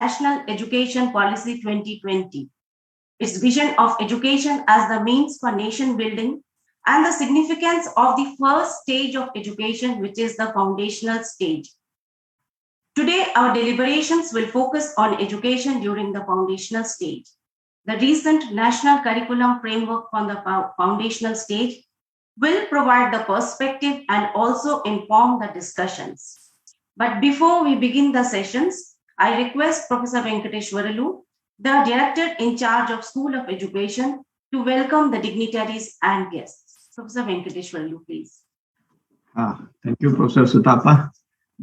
National Education Policy 2020, its vision of education as the means for nation building, and the significance of the first stage of education, which is the foundational stage. Today, our deliberations will focus on education during the foundational stage. The recent National Curriculum Framework on the foundational stage will provide the perspective and also inform the discussions. But before we begin the sessions, I request Professor Venkateshwaralu, the Director in charge of School of Education, to welcome the dignitaries and guests. Professor Venkateshwaralu, please. Thank you, Professor Sutapa.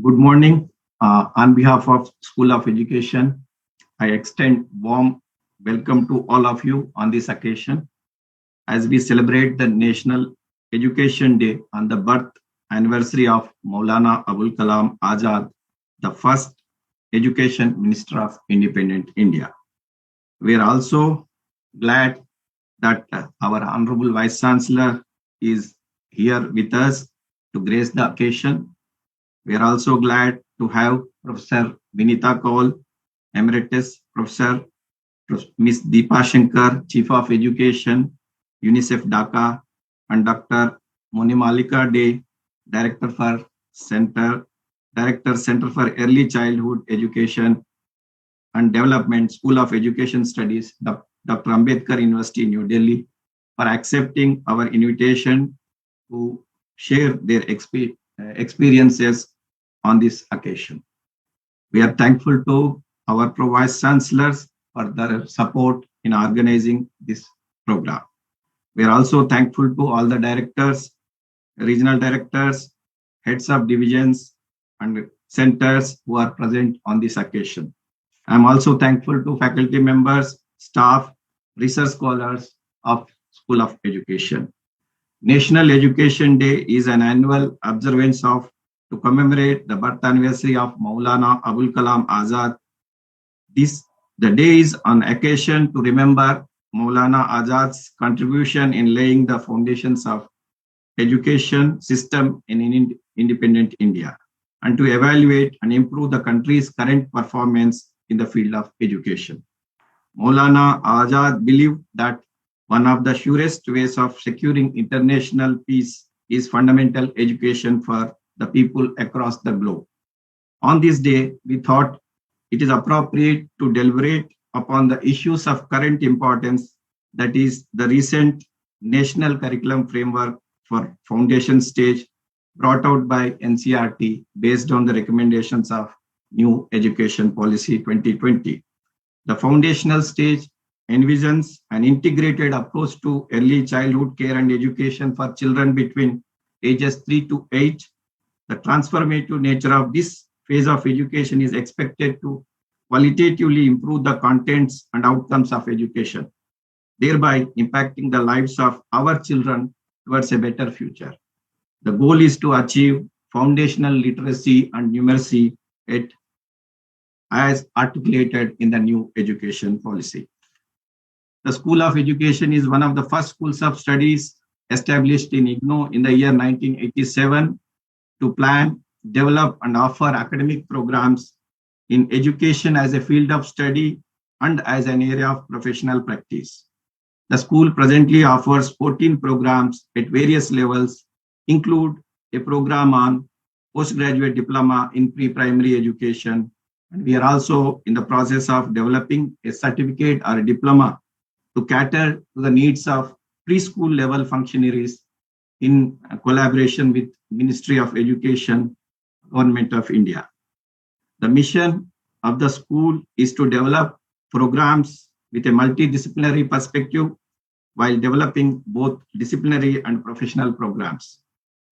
Good morning. On behalf of School of Education, I extend warm welcome to all of you on this occasion as we celebrate the National Education Day on the birth anniversary of Maulana Abul Kalam Azad, the first Education Minister of Independent India. We are also glad that our Honorable Vice Chancellor is here with us to grace the occasion. We are also glad to have Professor Vinita Kaul, Emeritus Professor, Ms. Deepa Shankar, Chief of Education, UNICEF Dhaka, and Dr. Monimalika De, Director Center for Early Childhood Education and Development, School of Education Studies, Dr. Ambedkar University, New Delhi, for accepting our invitation to share their experiences on this occasion. We are thankful to our Vice Chancellors for their support in organizing this program. We are also thankful to all the directors, regional directors, heads of divisions, and centers who are present on this occasion. I am also thankful to faculty members, staff, research scholars of School of Education. National Education Day is an annual observance to commemorate the birth anniversary of Maulana Abul Kalam Azad. The day is an occasion to remember Maulana Azad's contribution in laying the foundations of education system in independent India and to evaluate and improve the country's current performance in the field of education. Maulana Azad believed that one of the surest ways of securing international peace is fundamental education for the people across the globe. On this day, we thought it is appropriate to deliberate upon the issues of current importance, that is, the recent National Curriculum Framework for Foundation Stage brought out by NCERT based on the recommendations of New Education Policy 2020. The foundational stage envisions an integrated approach to early childhood care and education for children between ages 3 to 8. The transformative nature of this phase of education is expected to qualitatively improve the contents and outcomes of education, thereby impacting the lives of our children towards a better future. The goal is to achieve foundational literacy and numeracy as articulated in the new education policy. The School of Education is one of the first schools of studies established in IGNOU in the year 1987 to plan, develop, and offer academic programs in education as a field of study and as an area of professional practice. The school presently offers 14 programs at various levels, include a program on postgraduate diploma in pre-primary education, and we are also in the process of developing a certificate or a diploma to cater to the needs of preschool level functionaries in collaboration with Ministry of Education, Government of India. The mission of the school is to develop programs with a multidisciplinary perspective while developing both disciplinary and professional programs.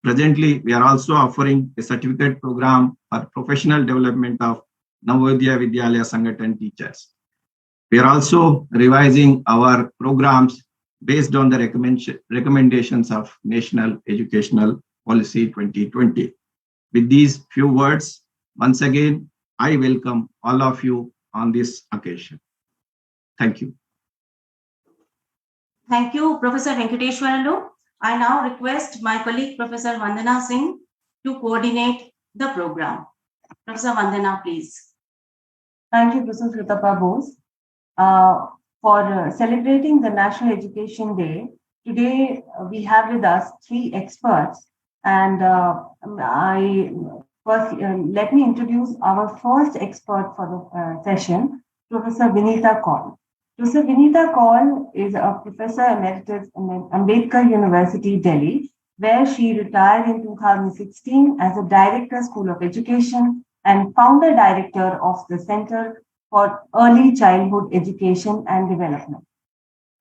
Presently, we are also offering a certificate program for professional development of Navodaya Vidyalaya Sangathan teachers. We are also revising our programs based on the recommendations of National Educational Policy 2020. With these few words, once again, I welcome all of you on this occasion. Thank you. Thank you, Professor Venkateshwaralu. I now request my colleague, Professor Vandana Singh, to coordinate the program. Professor Vandana, please. Thank you, Professor Sritapa Bose, uh, for celebrating the National Education Day. Today, we have with us three experts, and let me introduce our first expert for the session, Professor Vinita Kaul. Professor Vinita Kaul is a professor emeritus in Ambedkar University, Delhi, where she retired in 2016 as a director, School of Education, and founder director of the Center for Early Childhood Education and Development.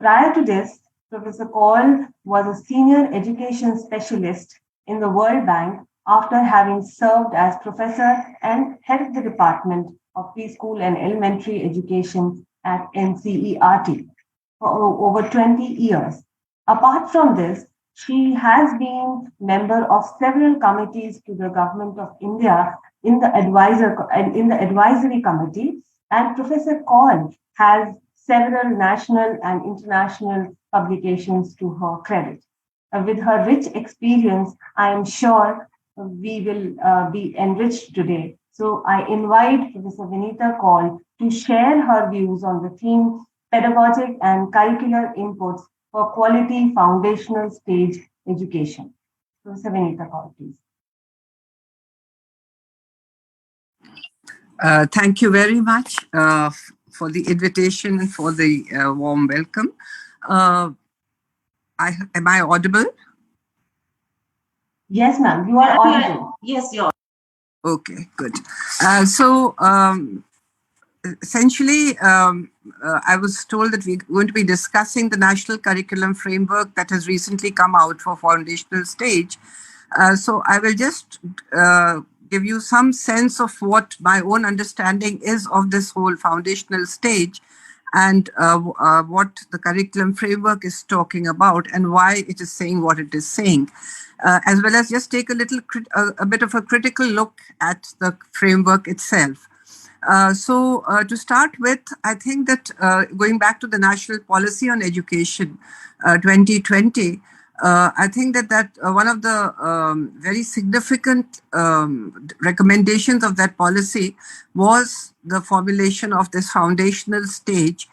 Prior to this, Professor Kaul was a senior education specialist in the World Bank after having served as professor and head of the Department of Preschool and Elementary Education at NCERT for over 20 years. Apart from this, she has been member of several committees to the Government of India in the advisory committee, and Professor Kaul has several national and international publications to her credit. With her rich experience, I am sure we will be enriched today. So I invite Professor Vinita Kaul to share her views on the theme pedagogic and curricular inputs for quality foundational stage education. Professor Vinita Kaul, please. Thank you very much for the invitation and for the warm welcome. Am I audible? Yes, ma'am. You are audible. Yes, you are. Okay, good. Essentially, I was told that we're going to be discussing the national curriculum framework that has recently come out for foundational stage. So I will just give you some sense of what my own understanding is of this whole foundational stage and what the curriculum framework is talking about and why it is saying what it is saying, as well as just take a bit of a critical look at the framework itself. To start with, I think that going back to the National Policy on Education 2020, I think that one of the very significant recommendations of that policy was the formulation of this foundational stage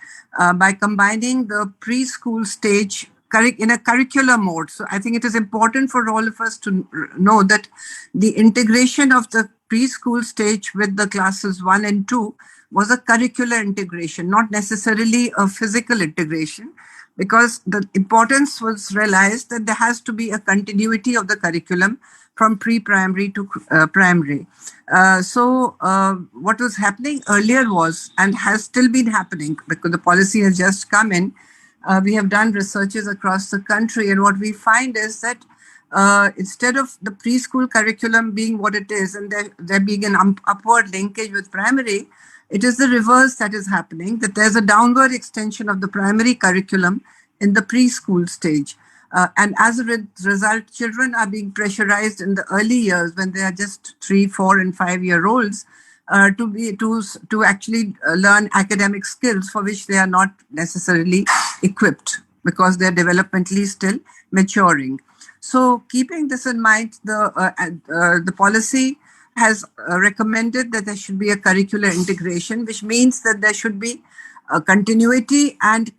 by combining the preschool stage in a curricular mode. So I think it is important for all of us to know that the integration of the preschool stage with the classes 1 and 2 was a curricular integration, not necessarily a physical integration, because the importance was realized that there has to be a continuity of the curriculum from pre-primary to primary. What was happening earlier was, and has still been happening, because the policy has just come in, we have done researches across the country, and what we find is that instead of the preschool curriculum being what it is and there being an upward linkage with primary, it is the reverse that is happening, that there's a downward extension of the primary curriculum in the preschool stage. And as a result, children are being pressurized in the early years when they are just 3, 4, and 5-year-olds to actually learn academic skills for which they are not necessarily equipped because they're developmentally still maturing. So, keeping this in mind, the policy has recommended that there should be a curricular integration, which means that there should be a continuity and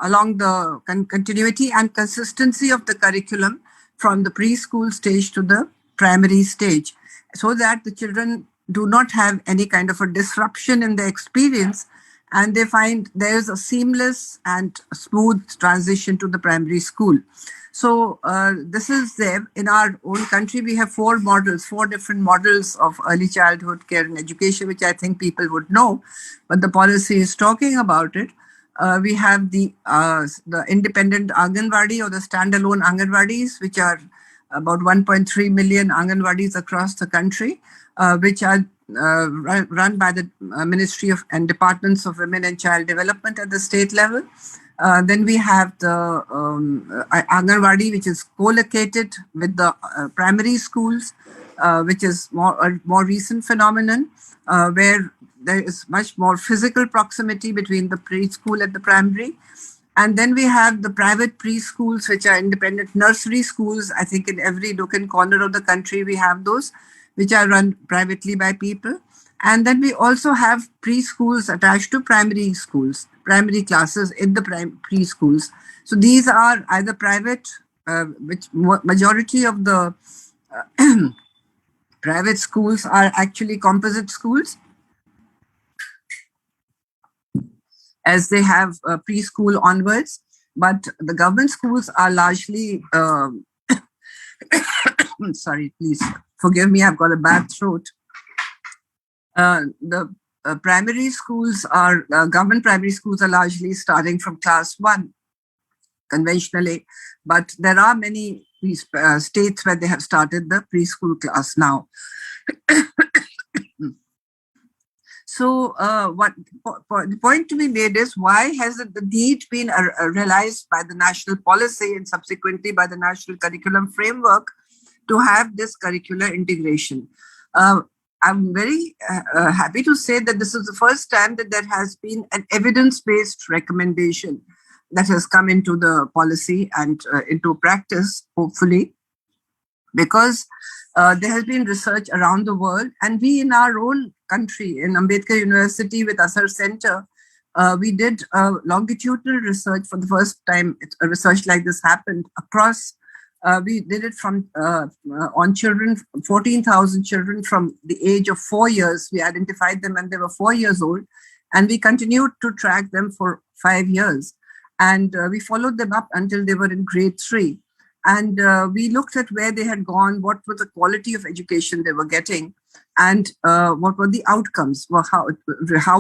along the continuity and consistency of the curriculum from the preschool stage to the primary stage, so that the children do not have any kind of a disruption in their experience and they find there's a seamless and smooth transition to the primary school. So this is there. In our own country, we have 4 different models of early childhood care and education, which I think people would know, but the policy is talking about it. We have the independent Anganwadi or the standalone Anganwadis, which are about 1.3 million Anganwadis across the country, which are run by the Ministry of and Departments of Women and Child Development at the state level. Then we have the Anganwadi, which is co-located with the primary schools, which is a more recent phenomenon, where there is much more physical proximity between the preschool and the primary. And then we have the private preschools, which are independent nursery schools. I think in every nook and corner of the country we have those, which are run privately by people. And then we also have preschools attached to primary schools, primary classes in the preschools. So these are either private, which majority of the private schools are actually composite schools, as they have preschool onwards. But the government schools are largely, sorry, please forgive me, I've got a bad throat. The primary schools are, government primary schools are largely starting from class 1 conventionally, but there are many states where they have started the preschool class now. So the point to be made is, why has the need been realized by the national policy and subsequently by the national curriculum framework to have this curricular integration? I'm very happy to say that this is the first time that there has been an evidence-based recommendation that has come into the policy and into practice, hopefully, because there has been research around the world, and we in our own country, in Ambedkar University with Asar Center, we did longitudinal research for the first time. A research like this happened across. We did it from on children, 14,000 children from the age of 4 years. We identified them when they were 4 years old, and we continued to track them for 5 years. And we followed them up until they were in grade 3. And we looked at where they had gone, what was the quality of education they were getting, and what were the outcomes, how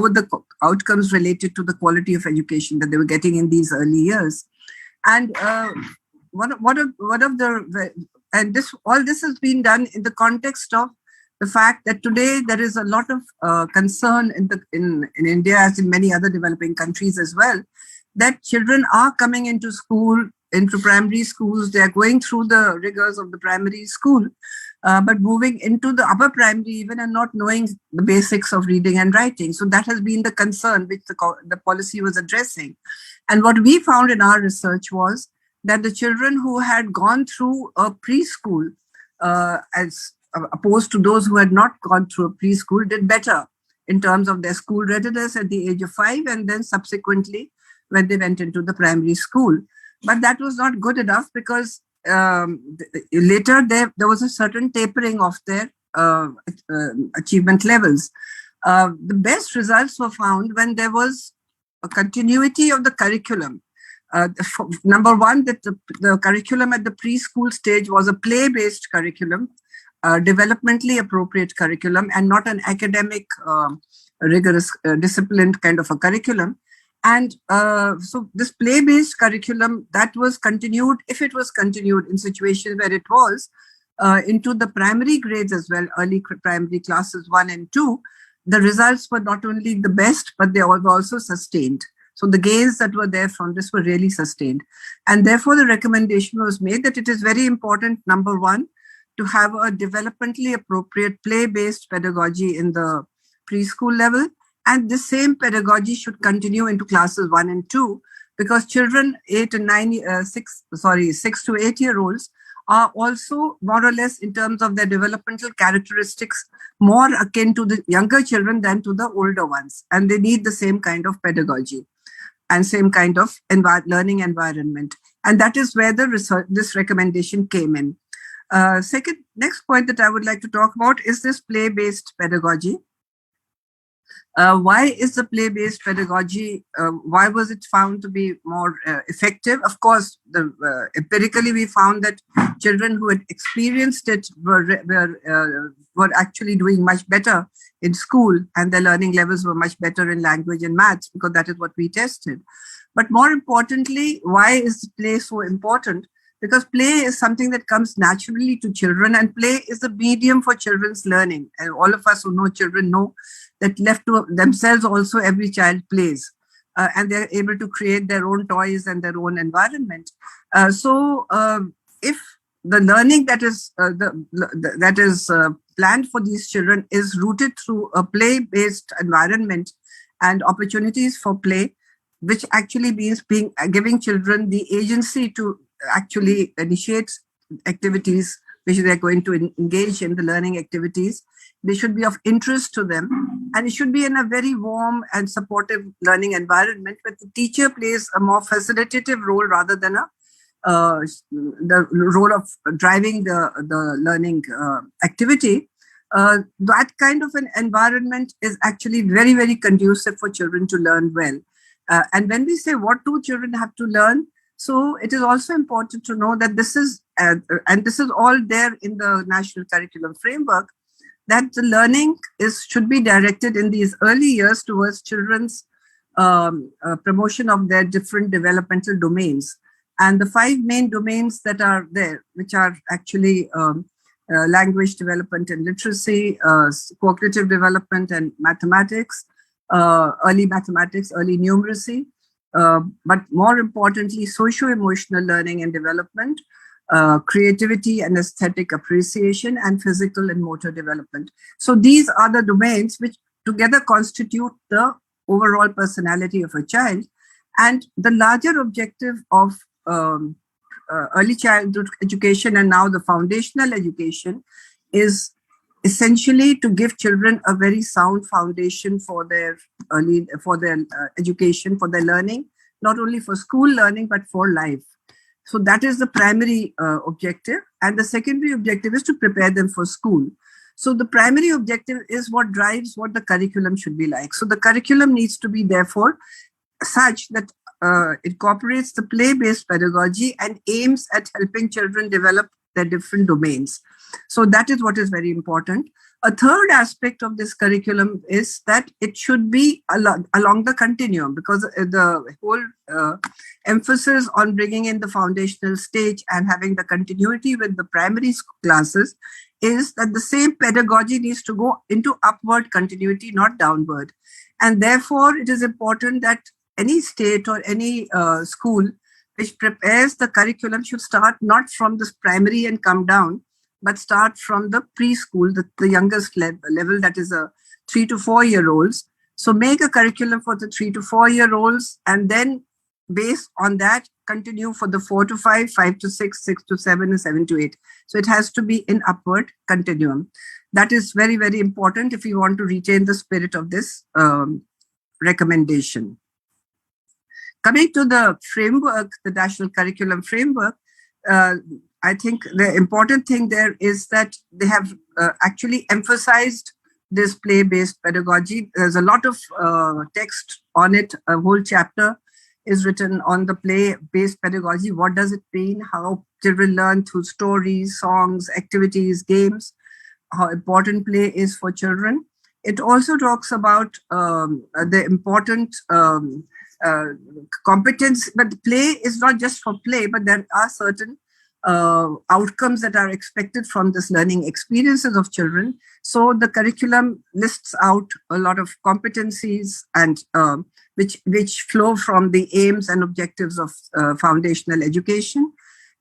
were the outcomes related to the quality of education that they were getting in these early years. And all this has been done in the context of the fact that today there is a lot of concern in India, as in many other developing countries as well, that children are coming into school, into primary schools. They are going through the rigors of the primary school, but moving into the upper primary even and not knowing the basics of reading and writing. So that has been the concern which the policy was addressing. And what we found in our research was that the children who had gone through a preschool, as opposed to those who had not gone through a preschool, did better in terms of their school readiness at the age of 5, and then subsequently when they went into the primary school. But that was not good enough, because later there was a certain tapering of their achievement levels. The best results were found when there was a continuity of the curriculum. Number one, that the curriculum at the preschool stage was a play-based curriculum, developmentally appropriate curriculum, and not an academic, rigorous, disciplined kind of a curriculum. And so this play-based curriculum, that was continued, if it was continued in situations where it was, into the primary grades as well, early primary classes 1 and 2, the results were not only the best, but they were also sustained. So the gains that were there from this were really sustained. And therefore, the recommendation was made that it is very important, number one, to have a developmentally appropriate play-based pedagogy in the preschool level. And the same pedagogy should continue into classes 1 and 2, because children 6 to 8 year olds are also more or less, in terms of their developmental characteristics, more akin to the younger children than to the older ones. And they need the same kind of pedagogy and same kind of learning environment. And that is where this recommendation came in. Next point that I would like to talk about is this play-based pedagogy. Why is the play-based pedagogy, why was it found to be more effective? Of course, empirically we found that children who had experienced it were actually doing much better in school, and their learning levels were much better in language and maths, because that is what we tested. But more importantly, why is play so important? Because play is something that comes naturally to children, and play is the medium for children's learning. And all of us who know children know that left to themselves also, every child plays, and they're able to create their own toys and their own environment. So if the learning that is planned for these children is rooted through a play-based environment and opportunities for play, which actually means giving children the agency to actually initiate activities which they're going to engage in, the learning activities, They should be of interest to them. And it should be in a very warm and supportive learning environment where the teacher plays a more facilitative role rather than the role of driving the learning activity. That kind of an environment is actually very, very conducive for children to learn well. And when we say what do children have to learn, so it is also important to know that this is, and this is all there in the National Curriculum Framework, that the learning should be directed in these early years towards children's promotion of their different developmental domains. And the 5 main domains that are there, which are actually language development and literacy, cognitive development and mathematics, early mathematics, early numeracy, but more importantly, socio-emotional learning and development, creativity and aesthetic appreciation, and physical and motor development. So these are the domains which together constitute the overall personality of a child. And the larger objective of early childhood education and now the foundational education is essentially to give children a very sound foundation for their education, for their learning, not only for school learning but for life. So that is the primary objective, and the secondary objective is to prepare them for school. So the primary objective is what drives what the curriculum should be like. So the curriculum needs to be therefore such that incorporates the play-based pedagogy and aims at helping children develop their different domains. So that is what is very important. A third aspect of this curriculum is that it should be along the continuum, because the whole emphasis on bringing in the foundational stage and having the continuity with the primary classes is that the same pedagogy needs to go into upward continuity, not downward. And therefore, it is important that any state or any school which prepares the curriculum should start not from this primary and come down, but start from the preschool, the youngest level, that is a 3 to 4 year olds. So make a curriculum for the 3 to 4 year olds, and then based on that, continue for the 4 to 5, 5 to 6, 6 to 7, and 7 to 8. So it has to be in upward continuum. That is very, very important if you want to retain the spirit of this recommendation. Coming to the framework, the National Curriculum Framework, I think the important thing there is that they have actually emphasized this play-based pedagogy. There's a lot of text on it. A whole chapter is written on the play-based pedagogy. What does it mean? How children learn through stories, songs, activities, games, how important play is for children. It also talks about the important competence, but play is not just for play, but there are certain outcomes that are expected from this learning experiences of children. So the curriculum lists out a lot of competencies and which flow from the aims and objectives of foundational education,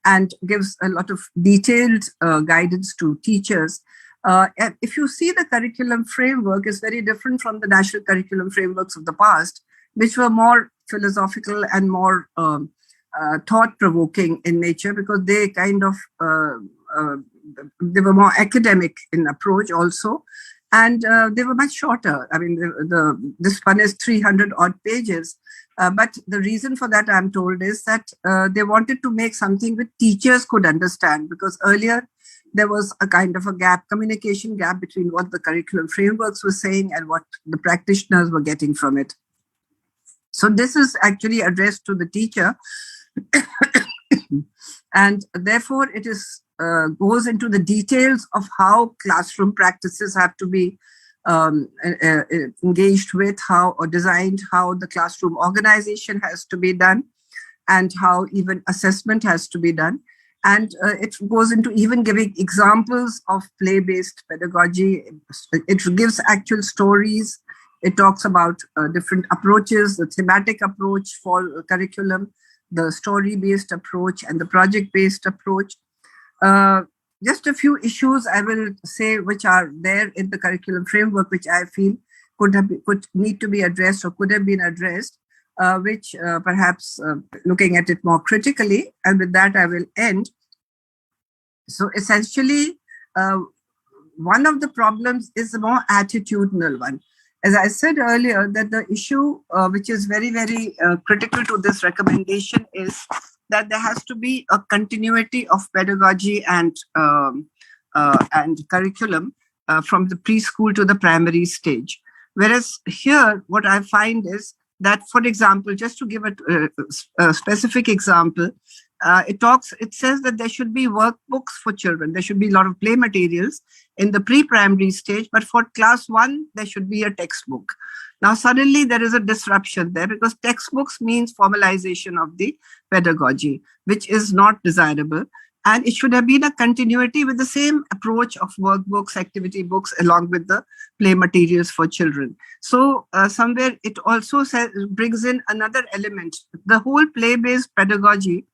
and gives a lot of detailed guidance to teachers. And if you see, the curriculum framework is very different from the national curriculum frameworks of the past, which were more philosophical and more thought-provoking in nature, because they kind of they were more academic in approach also, and they were much shorter. I mean, this one is 300 odd pages, but the reason for that, I'm told, is that they wanted to make something which teachers could understand, because earlier there was a kind of a gap, communication gap between what the curriculum frameworks were saying and what the practitioners were getting from it. So this is actually addressed to the teacher. And therefore, it is goes into the details of how classroom practices have to be engaged with, how or designed, how the classroom organization has to be done, and how even assessment has to be done. And it goes into even giving examples of play-based pedagogy. It gives actual stories. It talks about different approaches, the thematic approach for curriculum, the story-based approach, and the project-based approach. Just a few issues I will say which are there in the curriculum framework, which I feel could need to be addressed or could have been addressed, which perhaps looking at it more critically. And with that, I will end. So essentially, one of the problems is a more attitudinal one. As I said earlier, that the issue which is very, very critical to this recommendation is that there has to be a continuity of pedagogy and curriculum from the preschool to the primary stage. Whereas here, what I find is that, for example, just to give a specific example, it says that there should be workbooks for children. There should be a lot of play materials in the pre-primary stage, but for class 1, there should be a textbook. Now, suddenly there is a disruption there because textbooks means formalization of the pedagogy, which is not desirable. And it should have been a continuity with the same approach of workbooks, activity books, along with the play materials for children. So somewhere it also brings in another element. The whole play-based pedagogy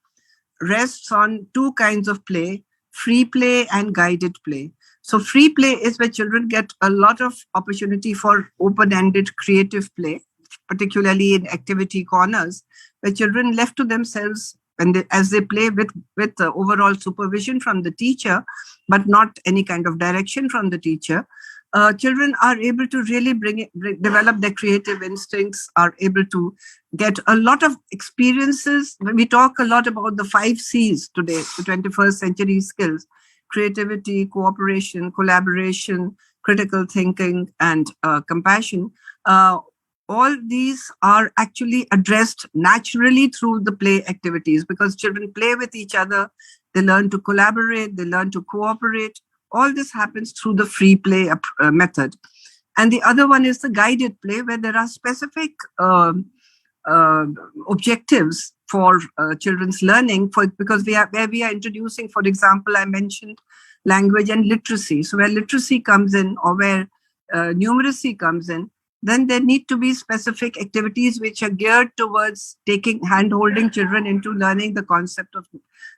rests on two kinds of play, free play and guided play. So free play is where children get a lot of opportunity for open-ended creative play, particularly in activity corners, where children left to themselves as they play with the overall supervision from the teacher, but not any kind of direction from the teacher. Children are able to really develop their creative instincts, are able to get a lot of experiences. We talk a lot about the 5 C's today, the 21st century skills: creativity, cooperation, collaboration, critical thinking, and compassion. All these are actually addressed naturally through the play activities because children play with each other, they learn to collaborate, they learn to cooperate. All this happens through the free play method. And the other one is the guided play, where there are specific objectives for children's learning, because we are introducing, for example, I mentioned language and literacy. So where literacy comes in, or where numeracy comes in, then there need to be specific activities which are geared towards hand-holding children into learning the concept of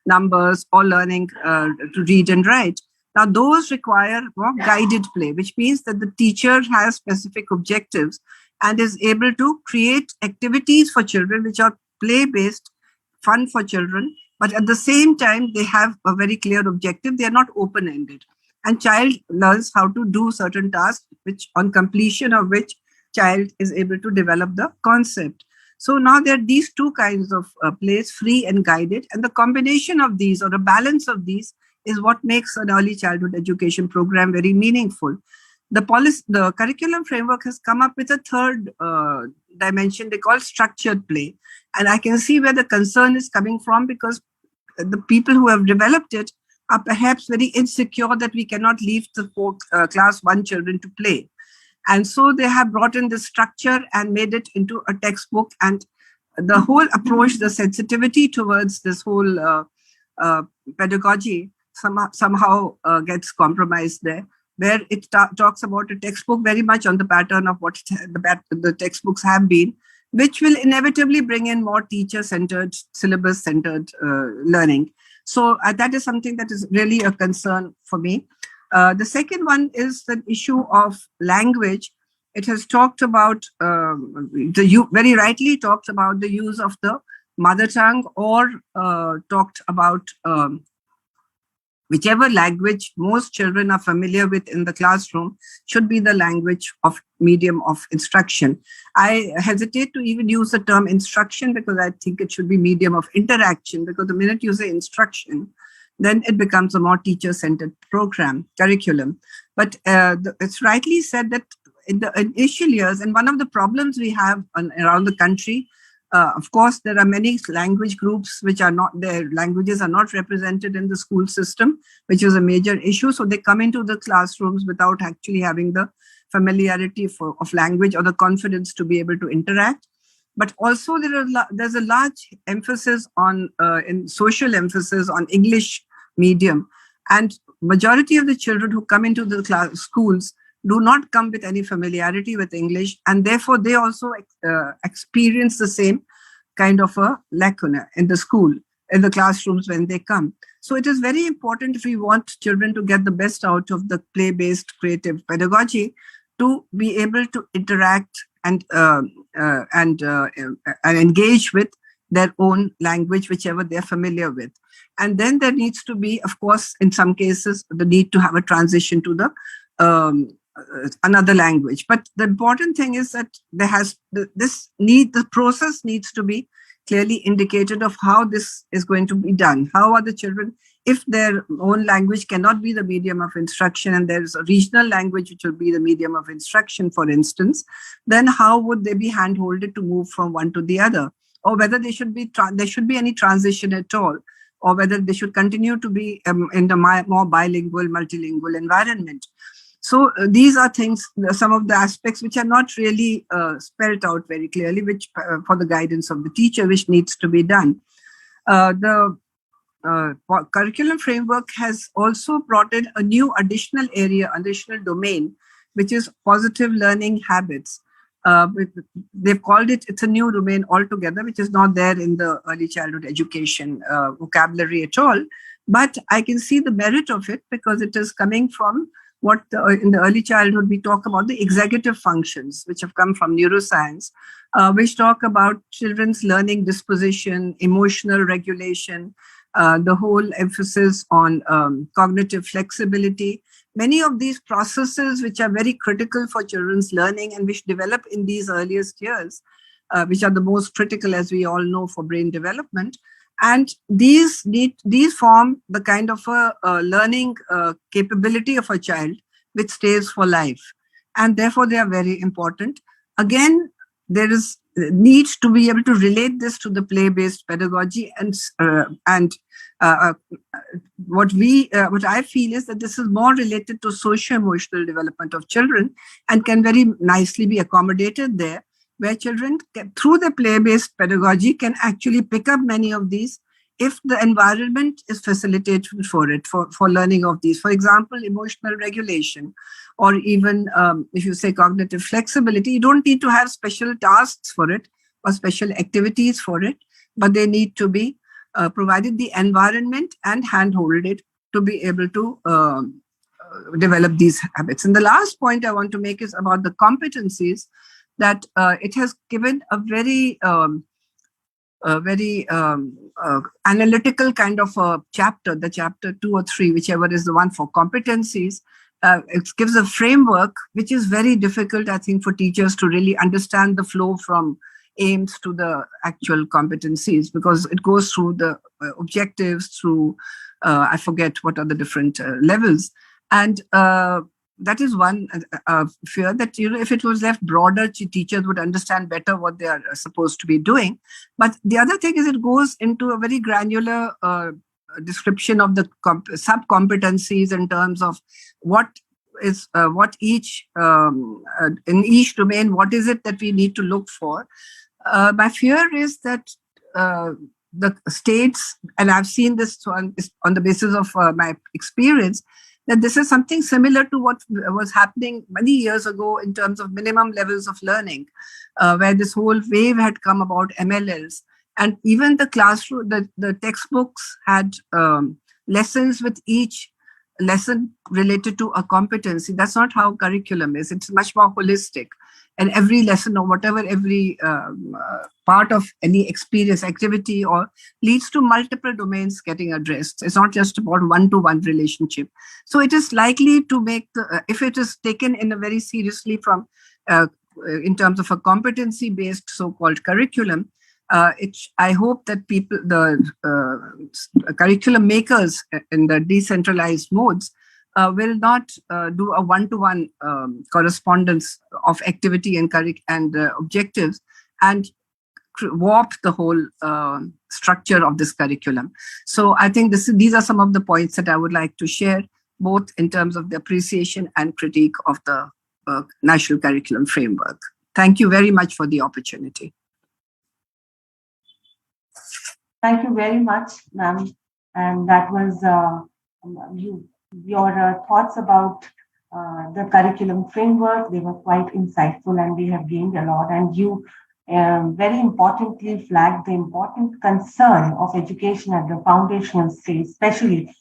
numbers or learning to read and write. Now, those require more guided play, which means that the teacher has specific objectives and is able to create activities for children which are play-based, fun for children, but at the same time, they have a very clear objective. They are not open-ended. And child learns how to do certain tasks, which on completion of which child is able to develop the concept. So now there are these two kinds of plays, free and guided, and the combination of these, or a balance of these, is what makes an early childhood education program very meaningful. The curriculum framework has come up with a third dimension they call structured play. And I can see where the concern is coming from, because the people who have developed it are perhaps very insecure that we cannot leave the class 1 children to play. And so they have brought in this structure and made it into a textbook. And the whole approach, the sensitivity towards this whole pedagogy somehow gets compromised there, where it talks about a textbook very much on the pattern of what the textbooks have been, which will inevitably bring in more teacher-centered, syllabus-centered learning. So that is something that is really a concern for me. The second one is the issue of language. It has talked about, very rightly talked about the use of the mother tongue, or talked about whichever language most children are familiar with in the classroom should be the language of medium of instruction. I hesitate to even use the term instruction, because I think it should be medium of interaction, because the minute you say instruction, then it becomes a more teacher-centered curriculum. But it's rightly said that in the initial years, and one of the problems we have around the country, of course, there are many language groups which are not, their languages are not represented in the school system, which is a major issue. So they come into the classrooms without actually having the familiarity of language or the confidence to be able to interact. But also there's a large emphasis on, social emphasis on English medium. And majority of the children who come into the schools do not come with any familiarity with English, and therefore they also experience the same kind of a lacuna in the school, in the classrooms when they come. So it is very important, if we want children to get the best out of the play-based creative pedagogy, to be able to interact and engage with their own language, whichever they're familiar with. And then there needs to be, of course, in some cases, the need to have a transition to the another language. But the important thing is that there has the process needs to be clearly indicated of how this is going to be done. How are the children, if their own language cannot be the medium of instruction and there's a regional language which will be the medium of instruction, for instance, then how would they be handholded to move from one to the other? Or whether there should be any transition at all, or whether they should continue to be in the more bilingual, multilingual environment. So these are things, some of the aspects which are not really spelled out very clearly, which for the guidance of the teacher, which needs to be done. The curriculum framework has also brought in a new additional domain, which is positive learning habits. They've called it's a new domain altogether, which is not there in the early childhood education vocabulary at all. But I can see the merit of it because it is coming from what in the early childhood we talk about the executive functions, which have come from neuroscience, which talk about children's learning disposition, emotional regulation, the whole emphasis on cognitive flexibility. Many of these processes which are very critical for children's learning and which develop in these earliest years, which are the most critical, as we all know, for brain development. And these form the kind of a learning capability of a child which stays for life. And therefore, they are very important. Again, there is needs to be able to relate this to the play-based pedagogy, and what I feel is that this is more related to socio-emotional development of children and can very nicely be accommodated there, where children through the play-based pedagogy can actually pick up many of these if the environment is facilitated for learning of these. For example, emotional regulation, or even if you say cognitive flexibility, you don't need to have special tasks for it or special activities for it, but they need to be provided the environment and handholded to be able to develop these habits. And the last point I want to make is about the competencies, that it has given a very analytical kind of a chapter, the chapter 2 or 3, whichever is the one for competencies. It gives a framework which is very difficult, I think, for teachers to really understand the flow from aims to the actual competencies, because it goes through the objectives, through, I forget what are the different levels. And that is one fear, that if it was left broader, teachers would understand better what they are supposed to be doing. But the other thing is it goes into a very granular description of the sub-competencies in terms of what each in each domain, what is it that we need to look for. My fear is that the states, and I've seen this on the basis of my experience, that this is something similar to what was happening many years ago in terms of minimum levels of learning, where this whole wave had come about MLLs. And even the classroom, the textbooks had lessons with each lesson related to a competency. That's not how curriculum is. It's much more holistic. And every lesson, or whatever, every part of any experience, activity, or leads to multiple domains getting addressed. It's not just about one-to-one relationship. So it is likely to make, if it is taken in a very seriously from, in terms of a competency-based so-called curriculum, I hope that the curriculum makers in the decentralized modes will not do a one-to-one correspondence of activity and objectives and warp the whole structure of this curriculum. So I think these are some of the points that I would like to share, both in terms of the appreciation and critique of the National Curriculum Framework. Thank you very much for the opportunity. Thank you very much, ma'am. And that was your thoughts about the curriculum framework. They were quite insightful, and we have gained a lot. And you very importantly flagged the important concern of education at the foundational stage, especially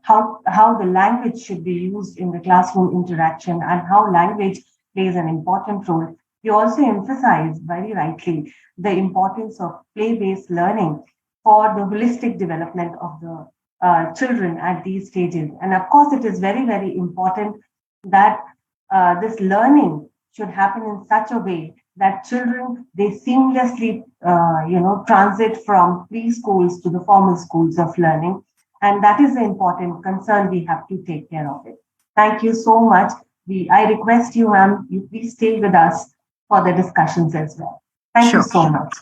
how the language should be used in the classroom interaction, and how language plays an important role You also emphasize very rightly the importance of play-based learning for the holistic development of the children at these stages. And of course, it is very, very important that this learning should happen in such a way that children they seamlessly transit from preschools to the formal schools of learning, and that is the important concern we have to take care of it. Thank you so much. I request you, ma'am, you please stay with us for the discussions as well. Thank you Sure. so much.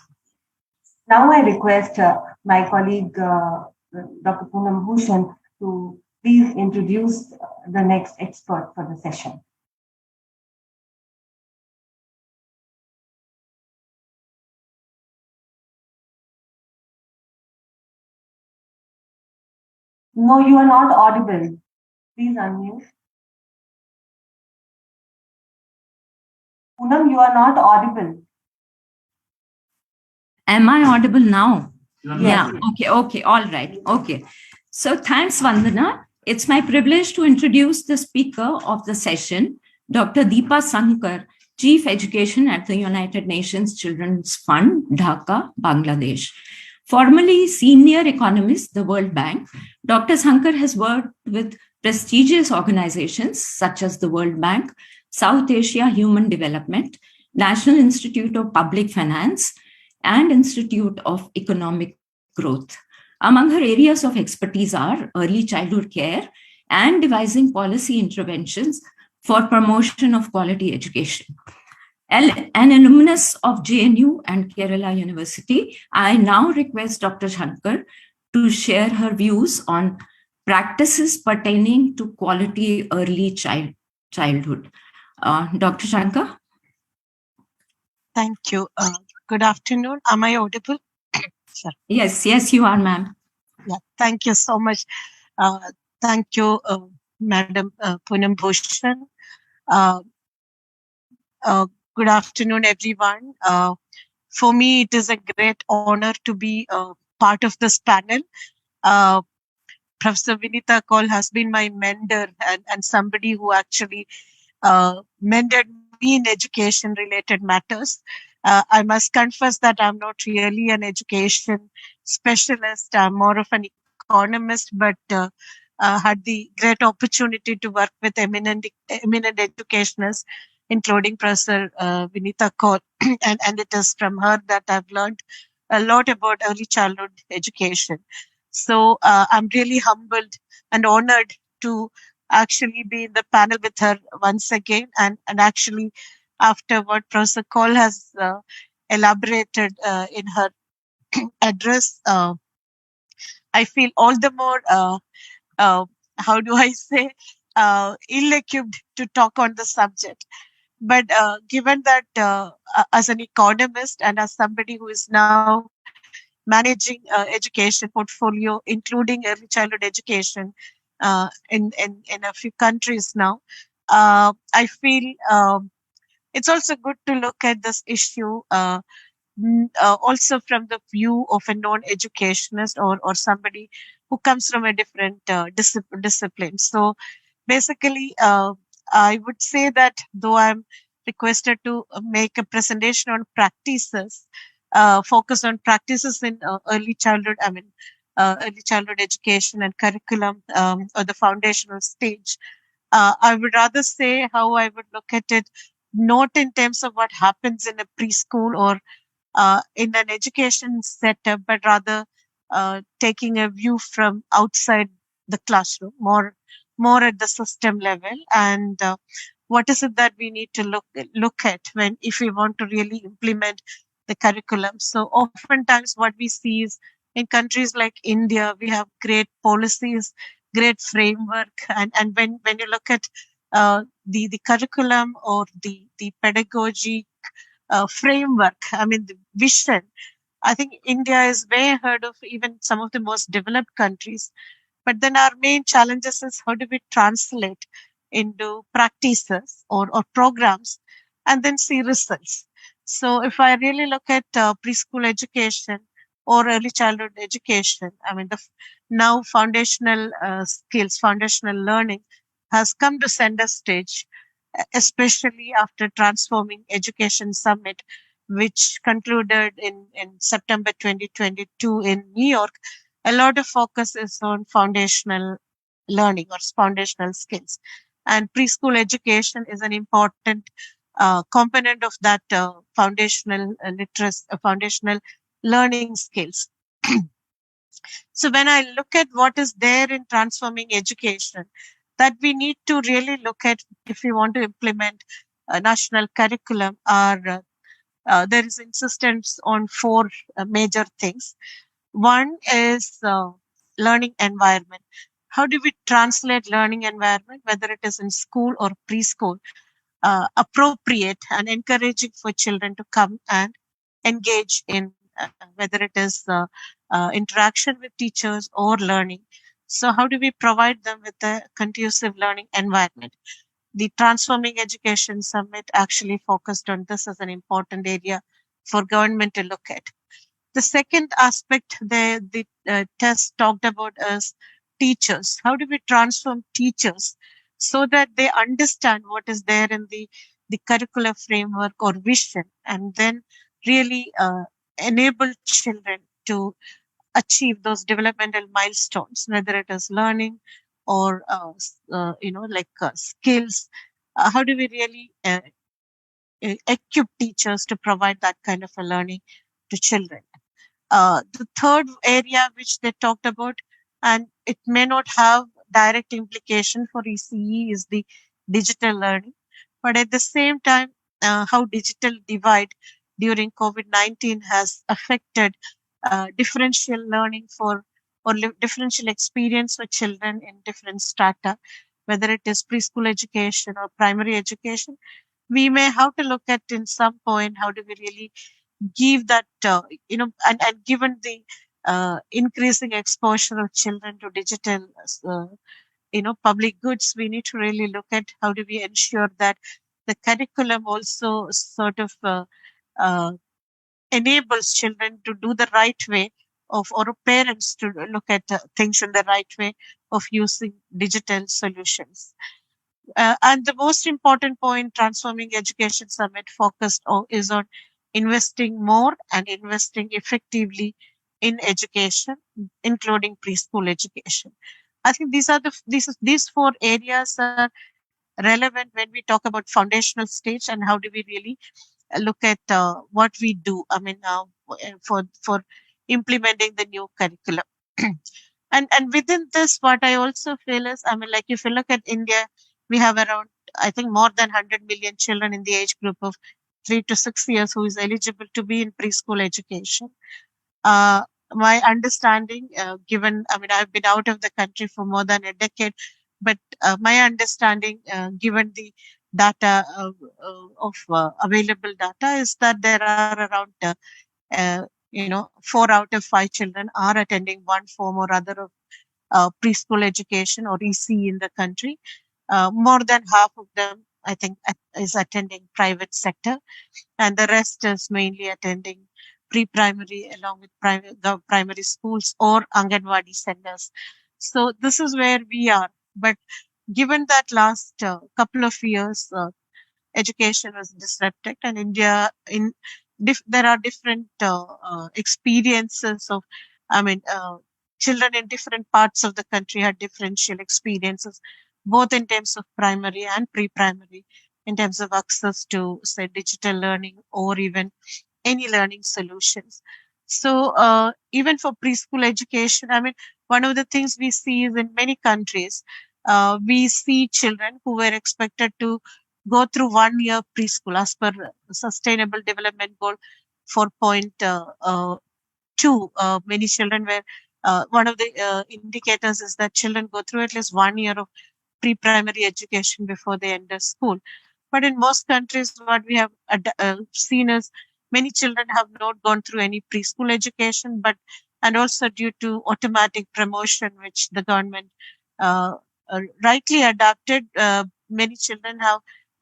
Now I request my colleague, Dr. Poonam Bhushan, to please introduce the next expert for the session. No, you are not audible. Please unmute. Poonam, you are not audible. Am I audible now? Yes. Yeah. Okay. All right. Okay. So thanks, Vandana. It's my privilege to introduce the speaker of the session, Dr. Deepa Sankar, Chief Education at the United Nations Children's Fund, Dhaka, Bangladesh. Formerly senior economist, the World Bank, Dr. Sankar has worked with prestigious organizations such as the World Bank, South Asia Human Development, National Institute of Public Finance, and Institute of Economic Growth. Among her areas of expertise are early childhood care and devising policy interventions for promotion of quality education. An alumnus of IGNOU and Kerala University, I now request Dr. Shankar to share her views on practices pertaining to quality early childhood. Dr. Shankar? Thank you. Good afternoon. Am I audible? Sure. Yes, you are, ma'am. Yeah, thank you so much. Thank you, Madam Poonam Bhushan. Good afternoon, everyone. For me, it is a great honor to be part of this panel. Professor Vinita Kaul has been my mentor and somebody who actually mentored me in education-related matters. I must confess that I'm not really an education specialist. I'm more of an economist, but had the great opportunity to work with eminent educationists, including Professor Vinita Kaul, and it is from her that I've learned a lot about early childhood education. So I'm really humbled and honored to actually be in the panel with her once again, and actually after what Professor Kaul has elaborated in her address, I feel all the more, how do I say, ill-equipped to talk on the subject. But given that as an economist and as somebody who is now managing education portfolio, including early childhood education in a few countries now, I feel it's also good to look at this issue also from the view of a non-educationist or somebody who comes from a different discipline. So basically, I would say that though I'm requested to make a presentation on practices, focus on practices in early childhood, early childhood education and curriculum or the foundational stage, I would rather say how I would look at it, not in terms of what happens in a preschool or in an education setup, but rather taking a view from outside the classroom, more at the system level, and what is it that we need to look at if we want to really implement the curriculum. So oftentimes what we see is in countries like India, we have great policies, great framework, and when you look at the curriculum or the pedagogy framework, the vision, I think India is way ahead of even some of the most developed countries. But then our main challenges is how do we translate into practices or programs and then see results. So if I really look at preschool education or early childhood education, now foundational skills, foundational learning has come to center stage. especially after Transforming Education Summit, which concluded in September 2022 in New York. A lot of focus is on foundational learning or foundational skills. And preschool education is an important component of that foundational literacy, foundational learning skills. So when I look at what is there in transforming education, that we need to really look at if we want to implement a national curriculum, or there is insistence on four major things. One is learning environment. How do we translate learning environment, whether it is in school or preschool, appropriate and encouraging for children to come and engage in, whether it is interaction with teachers or learning. So how do we provide them with a conducive learning environment? The Transforming Education Summit actually focused on this as an important area for government to look at. The second aspect the test talked about is teachers. How do we transform teachers so that they understand what is there in the curricular framework or vision, and then really enable children to achieve those developmental milestones, whether it is learning or skills. How do we really equip teachers to provide that kind of a learning to children? The third area which they talked about, and it may not have direct implication for ECE, is the digital learning. But at the same time, how digital divide during COVID-19 has affected differential learning for or differential experience for children in different strata, whether it is preschool education or primary education. We may have to look at in some point how do we really give that and given the increasing exposure of children to digital public goods, we need to really look at how do we ensure that the curriculum also sort of enables children to do the right way of, or parents to look at things in the right way of using digital solutions. And the most important point Transforming Education Summit focused on is on investing more and investing effectively in education, including preschool education. I think these four areas are relevant when we talk about foundational stage and how do we really look at what we do. I mean, for implementing the new curriculum. And within this, what I also feel is, I mean, like if you look at India, we have around, I think, more than 100 million children in the age group of 3 to 6 years who is eligible to be in preschool education. My understanding, given, I mean, I've been out of the country for more than a decade, but my understanding, given the data of available data, is that there are around, 4 out of 5 children are attending one form or other of preschool education or EC in the country. More than half of them, I think, is attending private sector, and the rest is mainly attending pre-primary along with primary schools or Anganwadi centers. So this is where we are. But given that last couple of years, education was disrupted, and India there are different experiences of, I mean, children in different parts of the country had differential experiences, both in terms of primary and pre-primary, in terms of access to, say, digital learning or even any learning solutions. So even for preschool education, I mean, one of the things we see is in many countries, we see children who were expected to go through 1 year preschool as per Sustainable Development Goal 4.2. Many children were, one of the indicators is that children go through at least 1 year of pre-primary education before they enter school. But in most countries, what we have seen is many children have not gone through any preschool education, and also due to automatic promotion, which the government rightly adapted, many children have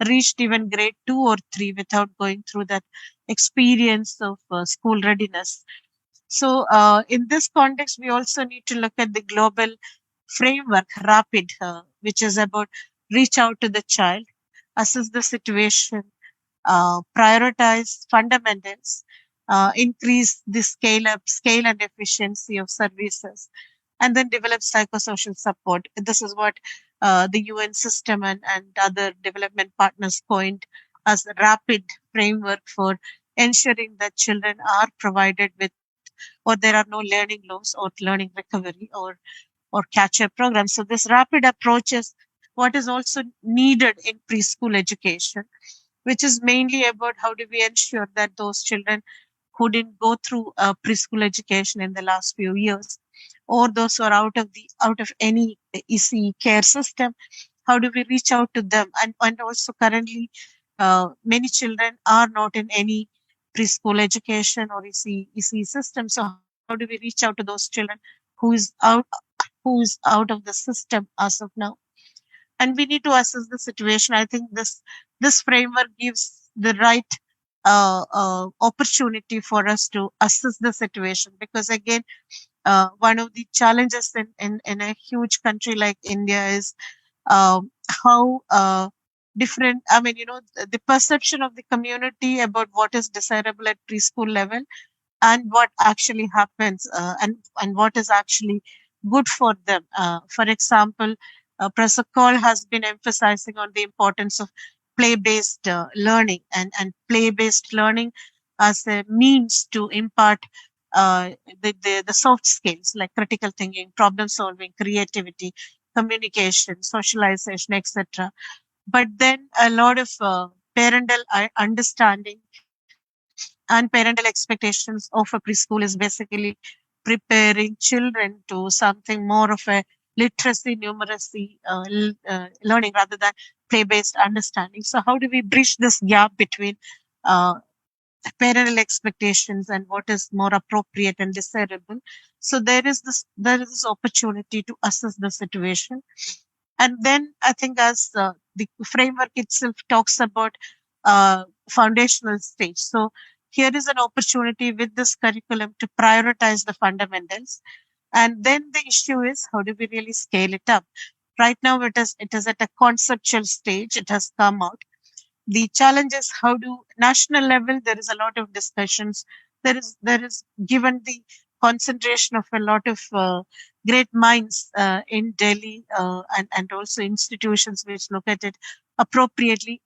reached even grade 2 or 3 without going through that experience of school readiness. So in this context, we also need to look at the global framework, RAPID, which is about reach out to the child. assess the situation, prioritize fundamentals, increase the scale and efficiency of services, and then develop psychosocial support. This is what the UN system and other development partners point as a rapid framework for ensuring that children are provided with, or there are no learning loss or learning recovery or catch-up programs. So this rapid approach is what is also needed in preschool education, which is mainly about how do we ensure that those children who didn't go through preschool education in the last few years, or those who are out of any EC care system, how do we reach out to them? And also currently, many children are not in any preschool education or EC system. So how do we reach out to those children who is out of the system as of now? And we need to assess the situation. I think this framework gives the right opportunity for us to assess the situation, because again, one of the challenges in a huge country like India is how different, I mean, the perception of the community about what is desirable at preschool level and what actually happens, and what is actually good for them. For example, Professor Call has been emphasizing on the importance of play-based learning and play-based learning as a means to impart the soft skills like critical thinking, problem solving, creativity, communication, socialization, etc. But then a lot of parental understanding and parental expectations of a preschool is basically preparing children to something more of a literacy, numeracy learning rather than play-based understanding. So how do we bridge this gap between uh, parental expectations and what is more appropriate and desirable? So there is this opportunity to assess the situation. And then I think as the framework itself talks about foundational stage. So here is an opportunity with this curriculum to prioritize the fundamentals. And then the issue is how do we really scale it up? Right now it is at a conceptual stage. It has come out. The challenge is how do national level, there is a lot of discussions. There is given the concentration of a lot of great minds in Delhi, and also institutions which look at it appropriately.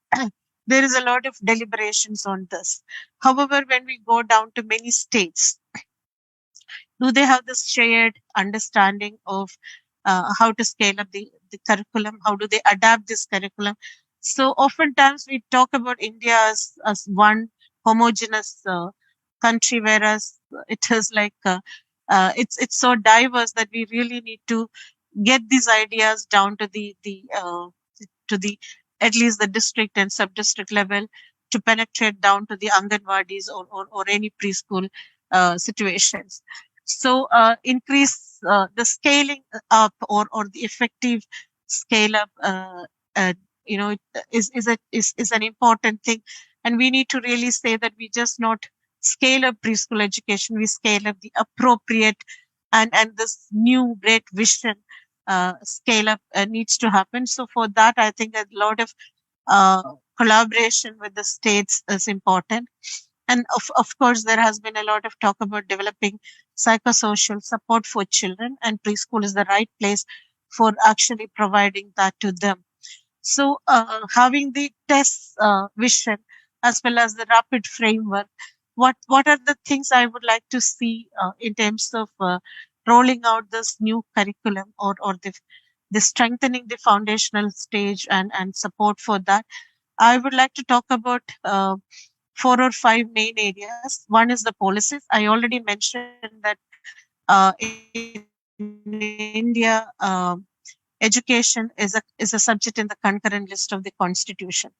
There is a lot of deliberations on this. However, when we go down to many states, do they have this shared understanding of how to scale up the curriculum? How do they adapt this curriculum? So oftentimes we talk about India as one homogeneous country, whereas it is like it's so diverse that we really need to get these ideas down to the at least the district and sub-district level, to penetrate down to the Anganwadis or any preschool situations. So increase the scaling up or the effective scale up, uh, is an important thing. And we need to really say that we just not scale up preschool education, we scale up the appropriate and this new great vision scale up needs to happen. So for that, I think a lot of uh, collaboration with the states is important. And of course, there has been a lot of talk about developing psychosocial support for children, and preschool is the right place for actually providing that to them. So having the test vision as well as the rapid framework, what are the things I would like to see in terms of rolling out this new curriculum or the strengthening the foundational stage and support for that? I would like to talk about 4 or 5 main areas. One is the policies. I already mentioned that in India, education is a subject in the concurrent list of the Constitution,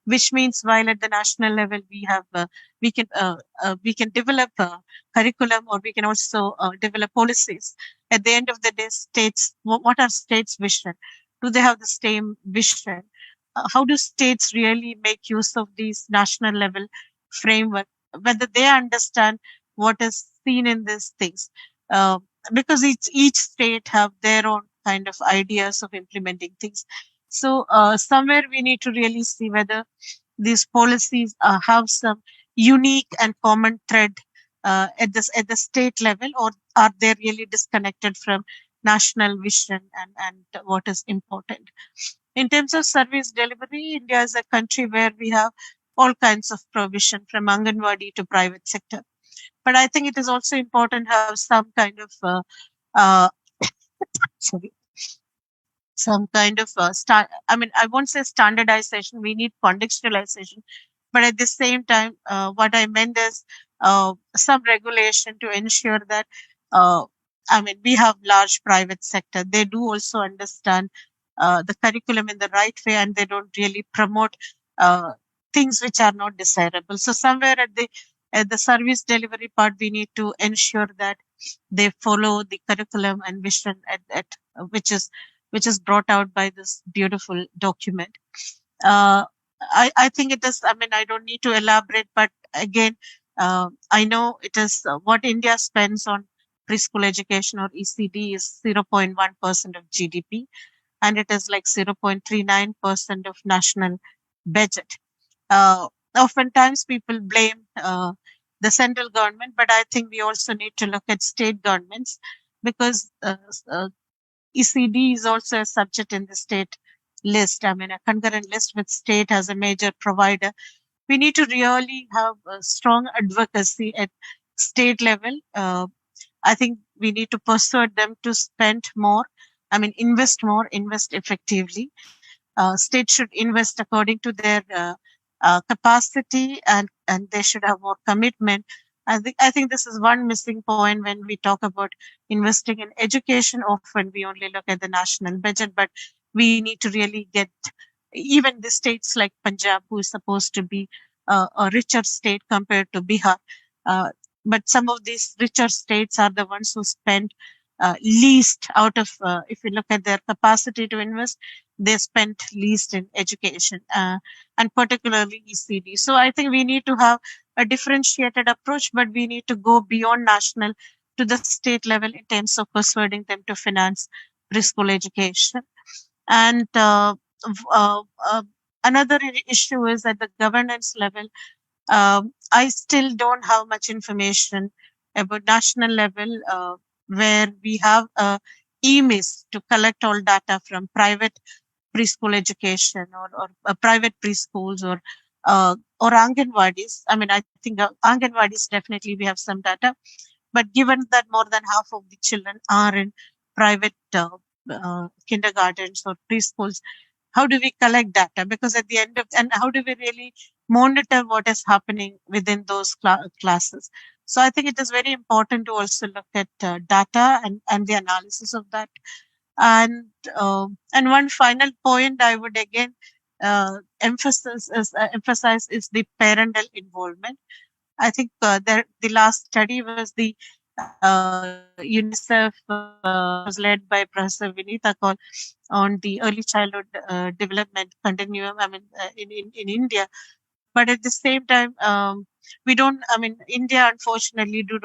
which means while at the national level we can develop a curriculum, or we can also develop policies. At the end of the day, states, what are states' vision? Do they have the same vision? How do states really make use of these national level framework, whether they understand what is seen in these things? Because each state have their own kind of ideas of implementing things. So somewhere we need to really see whether these policies have some unique and common thread at the state level, or are they really disconnected from national vision and what is important. In terms of service delivery, India is a country where we have all kinds of provision from Anganwadi to private sector. But I think it is also important to have some kind of uh, sorry, some kind of I mean, I won't say standardization. We need contextualization, but at the same time, what I meant is some regulation to ensure that. I mean, we have large private sector. They do also understand the curriculum in the right way, and they don't really promote uh, things which are not desirable. So somewhere at the service delivery part, we need to ensure that they follow the curriculum and vision at which is brought out by this beautiful document. I think it is, I mean, I don't need to elaborate, but again, I know it is what India spends on preschool education or ECD is 0.1% of GDP, and it is like 0.39% of national budget. Oftentimes people blame the central government, but I think we also need to look at state governments, because ECD is also a subject in the state list. I mean, a concurrent list with state as a major provider. We need to really have a strong advocacy at state level. I think we need to persuade them to spend more. I mean, invest more, invest effectively. States should invest according to their capacity, and they should have more commitment. I think this is one missing point when we talk about investing in education. Often we only look at the national budget, but we need to really get even the states like Punjab, who is supposed to be a richer state compared to Bihar. Uh, but some of these richer states are the ones who spend least out of, if you look at their capacity to invest, they spent least in education, and particularly ECD. So I think we need to have a differentiated approach, but we need to go beyond national to the state level in terms of persuading them to finance preschool education. And uh, uh, another issue is at the governance level. I still don't have much information about national level, where we have EMIS to collect all data from private preschool education, or private preschools, or Anganwadis. I mean, I think Anganwadis, definitely we have some data, but given that more than half of the children are in private kindergartens or preschools, how do we collect data? Because at the end of, and how do we really monitor what is happening within those classes? So I think it is very important to also look at data and the analysis of that. And one final point I would again emphasize is the parental involvement. I think the last study was the UNICEF, was led by Professor Vinita Kaul, on the early childhood development continuum. I mean, in India, but at the same time, we don't. I mean, India unfortunately do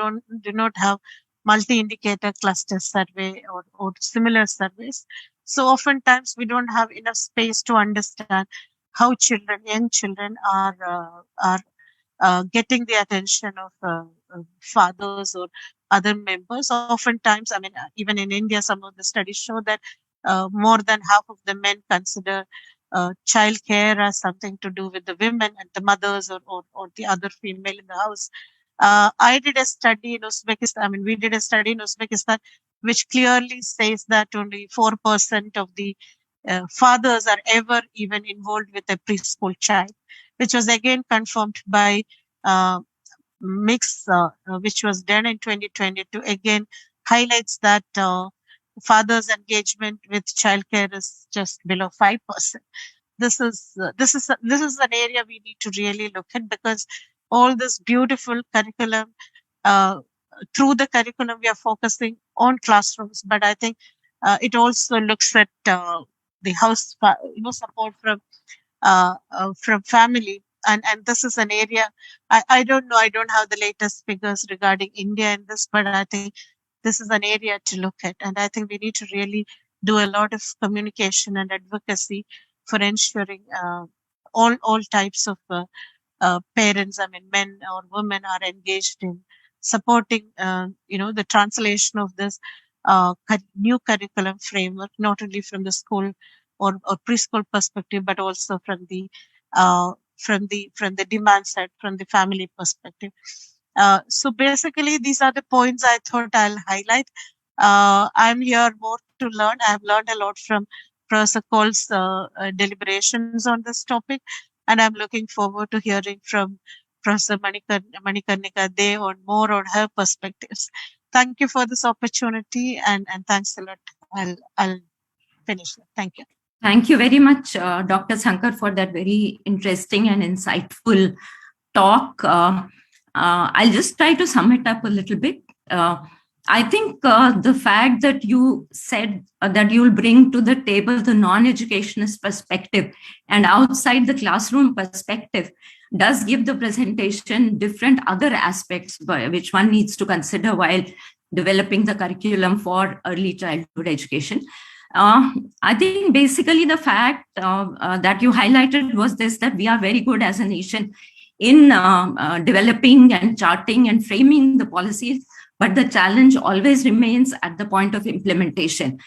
not have multi-indicator cluster survey or similar surveys. So oftentimes we don't have enough space to understand how young children are getting the attention of fathers or other members. Oftentimes, I mean, even in India, some of the studies show that more than half of the men consider child care as something to do with the women and the mothers, or the other female in the house. I did a study in Uzbekistan. I mean, we did a study in Uzbekistan, which clearly says that only 4% of the fathers are ever even involved with a preschool child, which was again confirmed by uh, mix, which was done in 2022, again highlights that fathers' engagement with childcare is just below 5%. This is an area we need to really look at, because all this beautiful curriculum, uh, through the curriculum we are focusing on classrooms, but I think it also looks at the house, support from family, and this is an area I don't know. I don't have the latest figures regarding India in this, but I think this is an area to look at, and I think we need to really do a lot of communication and advocacy for ensuring all types of parents, I mean, men or women, are engaged in supporting, the translation of this new curriculum framework, not only from the school or preschool perspective, but also from the demand side, from the family perspective. So basically, these are the points I thought I'll highlight. I'm here more to learn. I've learned a lot from Professor Cole's deliberations on this topic, and I'm looking forward to hearing from Professor Manikarnika Dey on more on her perspectives. Thank you for this opportunity, and thanks a lot. I'll finish that. Thank you. Thank you very much, Dr. Sankar, for that very interesting and insightful talk. I'll just try to sum it up a little bit. I think the fact that you said that you'll bring to the table the non-educationist perspective and outside the classroom perspective does give the presentation different other aspects which one needs to consider while developing the curriculum for early childhood education. I think basically the fact that you highlighted was this, that we are very good as a nation in developing and charting and framing the policies, but the challenge always remains at the point of implementation.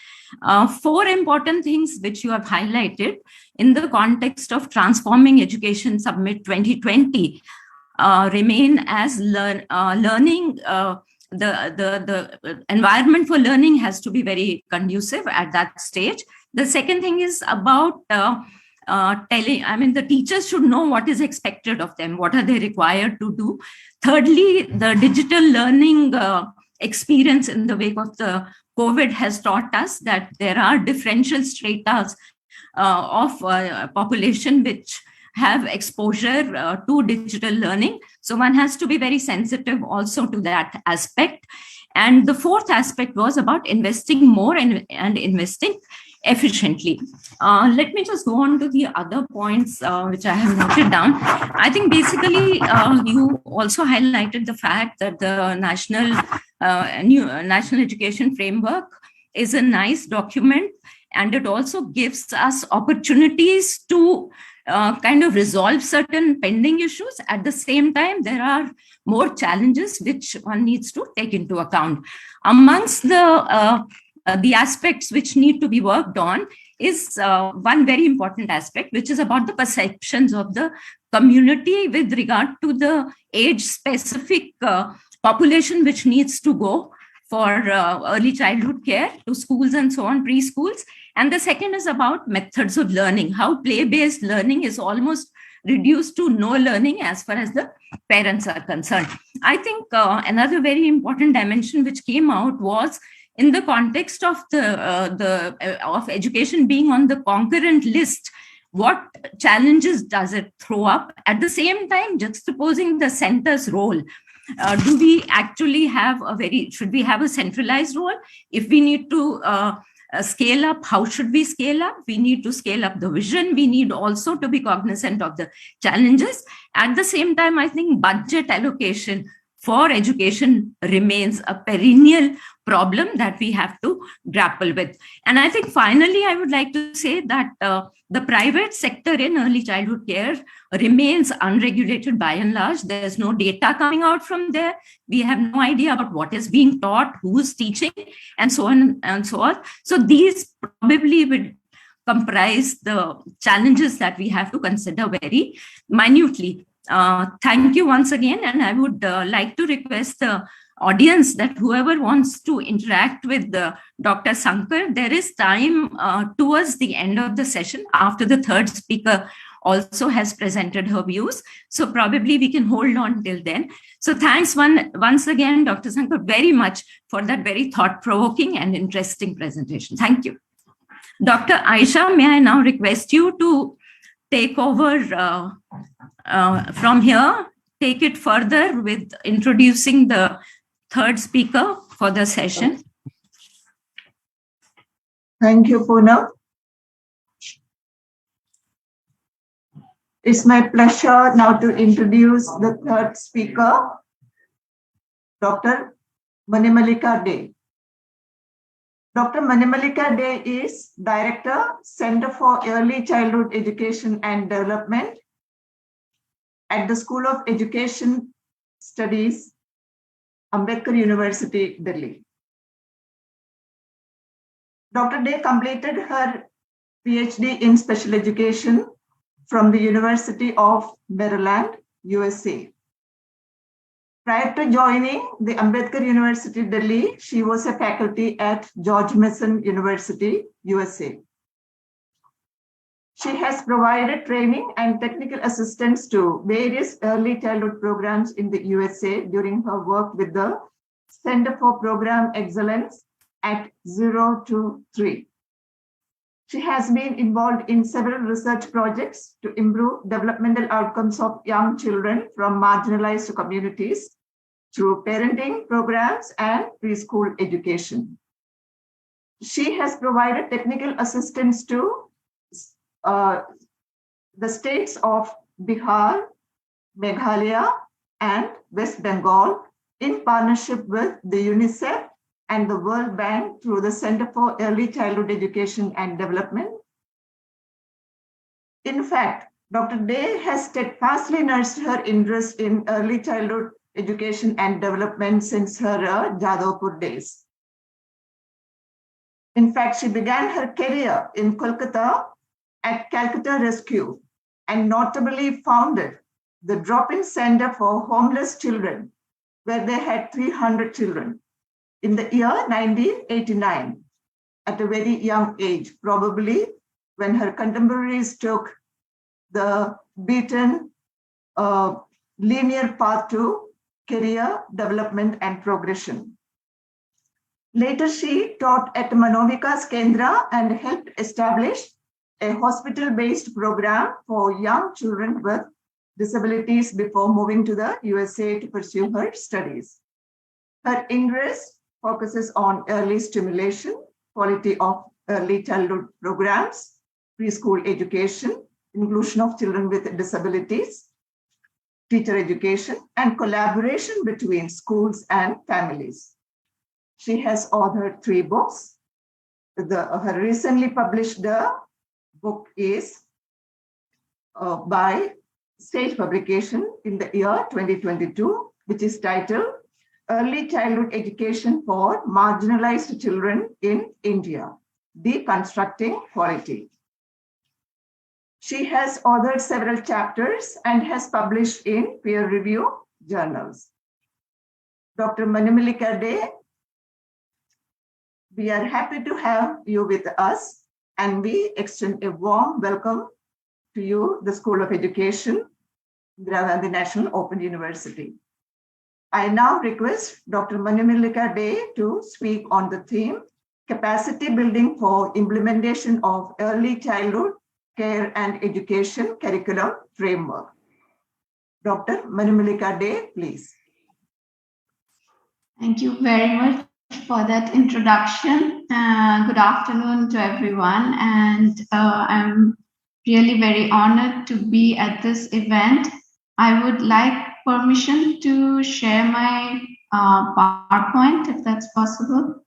4 important things which you have highlighted in the context of transforming education summit 2020 remain as learning. The environment for learning has to be very conducive at that stage. The second thing is about the teachers should know what is expected of them, what are they required to do. Thirdly, the digital learning experience in the wake of the COVID has taught us that there are differential strata of population which have exposure to digital learning. So one has to be very sensitive also to that aspect. And the fourth aspect was about investing more and investing efficiently. Let me just go on to the other points which I have noted down. I think basically you also highlighted the fact that the new National Education Framework is a nice document, and it also gives us opportunities to kind of resolve certain pending issues. At the same time, there are more challenges which one needs to take into account. Amongst the aspects which need to be worked on is one very important aspect, which is about the perceptions of the community with regard to the age-specific population which needs to go for early childhood care to schools and so on, preschools. And the second is about methods of learning, how play-based learning is almost reduced to no learning as far as the parents are concerned. I think another very important dimension which came out was in the context of of education being on the concurrent list, what challenges does it throw up? At the same time, juxtaposing the center's role. Do we actually have should we have a centralized role? If we need to scale up, how should we scale up? We need to scale up the vision. We need also to be cognizant of the challenges. At the same time, I think budget allocation for education remains a perennial problem that we have to grapple with. And I think finally, I would like to say that the private sector in early childhood care remains unregulated by and large. There's no data coming out from there. We have no idea about what is being taught, who's teaching, and so on and so on. So these probably would comprise the challenges that we have to consider very minutely. Thank you once again, and I would like to request the audience that whoever wants to interact with Dr. Sankar, there is time towards the end of the session after the third speaker also has presented her views. So probably we can hold on till then. So thanks once again, Dr. Sankar, very much for that very thought-provoking and interesting presentation. Thank you. Dr. Aisha, may I now request you to take over from here, take it further with introducing the third speaker for the session. Thank you, Poonam. It's my pleasure now to introduce the third speaker, Dr. Manimalika Dey. Dr. Manimalika Dey is Director, Center for Early Childhood Education and Development at the School of Education Studies, Ambedkar University, Delhi. Dr. Dey completed her PhD in Special Education from the University of Maryland, USA. Prior to joining the Ambedkar University, Delhi, she was a faculty at George Mason University, USA. She has provided training and technical assistance to various early childhood programs in the USA during her work with the Center for Program Excellence at 0 to 3. She has been involved in several research projects to improve developmental outcomes of young children from marginalized communities through parenting programs and preschool education. She has provided technical assistance to the states of Bihar, Meghalaya, and West Bengal in partnership with the UNICEF and the World Bank through the Center for Early Childhood Education and Development. In fact, Dr. Dey has steadfastly nursed her interest in early childhood education and development since her Jadavpur days. In fact, she began her career in Kolkata at Calcutta Rescue and notably founded the Drop-In Center for Homeless Children, where they had 300 children in the year 1989 at a very young age, probably when her contemporaries took the beaten linear path to career development and progression. Later, she taught at Manovika's Kendra and helped establish a hospital-based program for young children with disabilities before moving to the USA to pursue her studies. Her interest focuses on early stimulation, quality of early childhood programs, preschool education, inclusion of children with disabilities, teacher education, and collaboration between schools and families. She has authored 3 books. Her recently published book is by Stage Publication in the year 2022, which is titled Early Childhood Education for Marginalized Children in India, Deconstructing Quality. She has authored several chapters and has published in peer-reviewed journals. Dr. Manimalika Dey, we are happy to have you with us, and we extend a warm welcome to you, the School of Education, Indira Gandhi National Open University. I now request Dr. Manimalika Dey to speak on the theme, Capacity Building for Implementation of Early Childhood Care and Education Curriculum Framework. Dr. Manimalika Dey, please. Thank you very much for that introduction. Good afternoon to everyone. And I'm really very honored to be at this event. I would like permission to share my PowerPoint, if that's possible.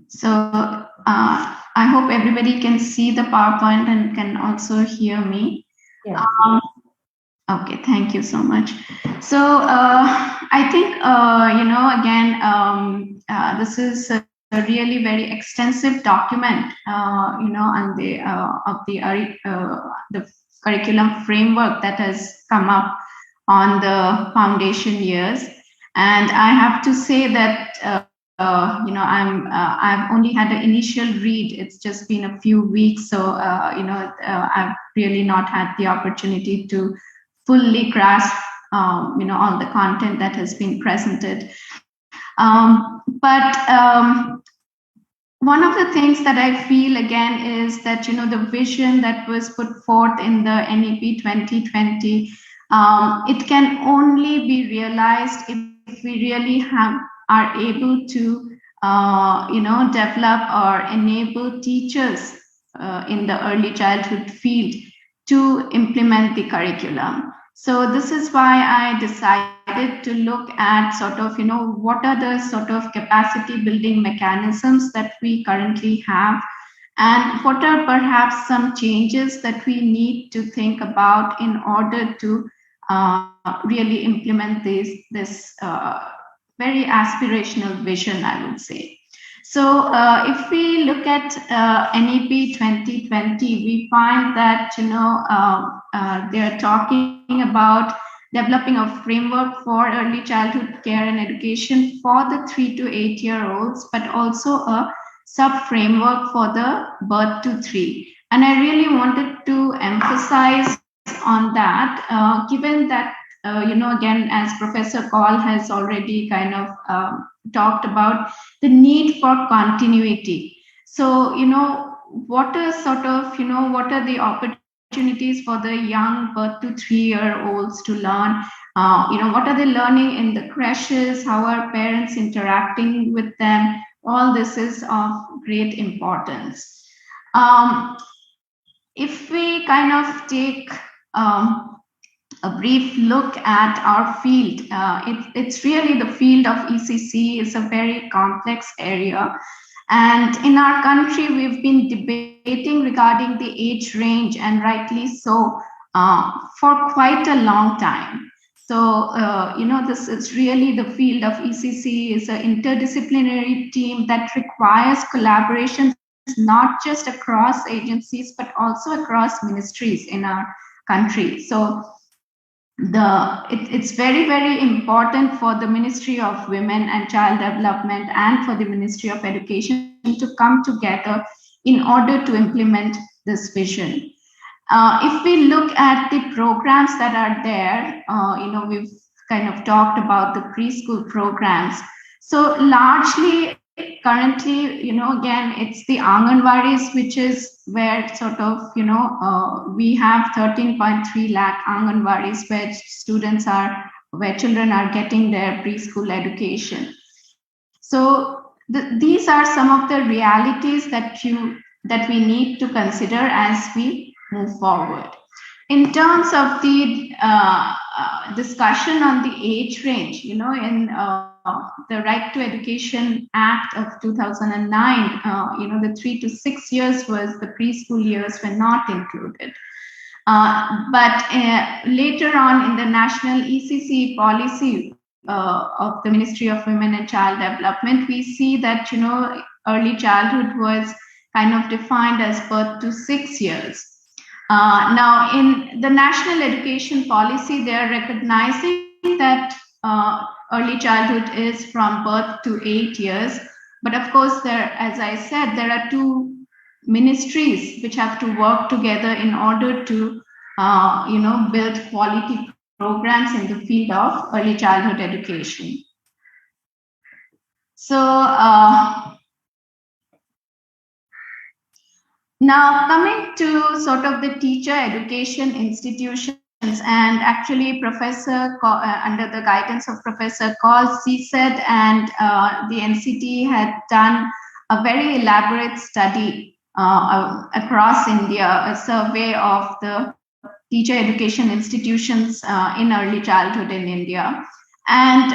So I hope everybody can see the PowerPoint and can also hear me. Yes. Okay, thank you so much. So I think, this is a really very extensive document, on the curriculum framework that has come up on the foundation years. And I have to say that I've only had an initial read. It's just been a few weeks, so I've really not had the opportunity to fully grasp all the content that has been presented. But one of the things that I feel again is that the vision that was put forth in the NEP 2020, it can only be realized if we really are able to develop or enable teachers in the early childhood field to implement the curriculum. So this is why I decided to look at sort of, what are the sort of capacity building mechanisms that we currently have, and what are perhaps some changes that we need to think about in order to really implement this very aspirational vision, I would say. So if we look at NEP 2020, we find that they're talking about developing a framework for early childhood care and education for the 3 to 8 year olds, but also a sub-framework for the birth to 3. And I really wanted to emphasize on that, given that, again, as Professor Kaul has already kind of talked about the need for continuity. So, what are sort of, what are the opportunities for the young birth to 3 year olds to learn? What are they learning in the creches? How are parents interacting with them? All this is of great importance. If we kind of take a brief look at our field, it's really the field of ECC is a very complex area. And in our country, we've been debating regarding the age range, and rightly so, for quite a long time. So, this is really the field of ECC is an interdisciplinary team that requires collaboration, not just across agencies, but also across ministries in our country. So, it's very, very important for the Ministry of Women and Child Development and for the Ministry of Education to come together in order to implement this vision. If we look at the programs that are there, we've kind of talked about the preschool programs. So largely, currently, again, it's the Anganwadis, which is where sort of, we have 13.3 lakh Anganwadis where children are getting their preschool education. So these are some of the realities that we need to consider as we move forward. In terms of the discussion on the age range, in the Right to Education Act of 2009, the 3 to 6 years was the preschool years were not included. But later on in the national ECC policy of the Ministry of Women and Child Development, we see that, early childhood was kind of defined as birth to 6 years. Now, in the national education policy, they are recognizing that early childhood is from birth to 8 years. But of course, as I said, there are two ministries which have to work together in order to, build quality programs in the field of early childhood education. So now coming to sort of the teacher education institutions, and actually under the guidance of Professor Kaul, CSED and the NCT had done a very elaborate study across India, a survey of the teacher education institutions in early childhood in India. And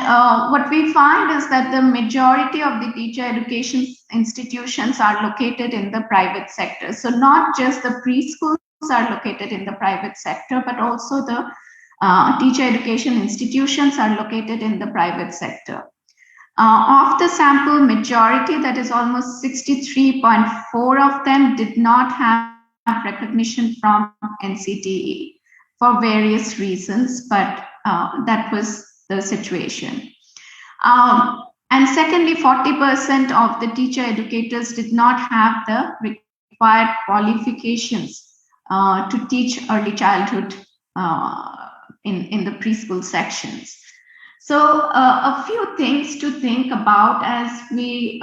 what we find is that the majority of the teacher education institutions are located in the private sector. So not just the preschools are located in the private sector, but also the teacher education institutions are located in the private sector. Of the sample majority, that is almost 63.4% of them did not have recognition from NCTE for various reasons, but that was the situation. And secondly, 40% of the teacher educators did not have the required qualifications to teach early childhood in the preschool sections. So a few things to think about as we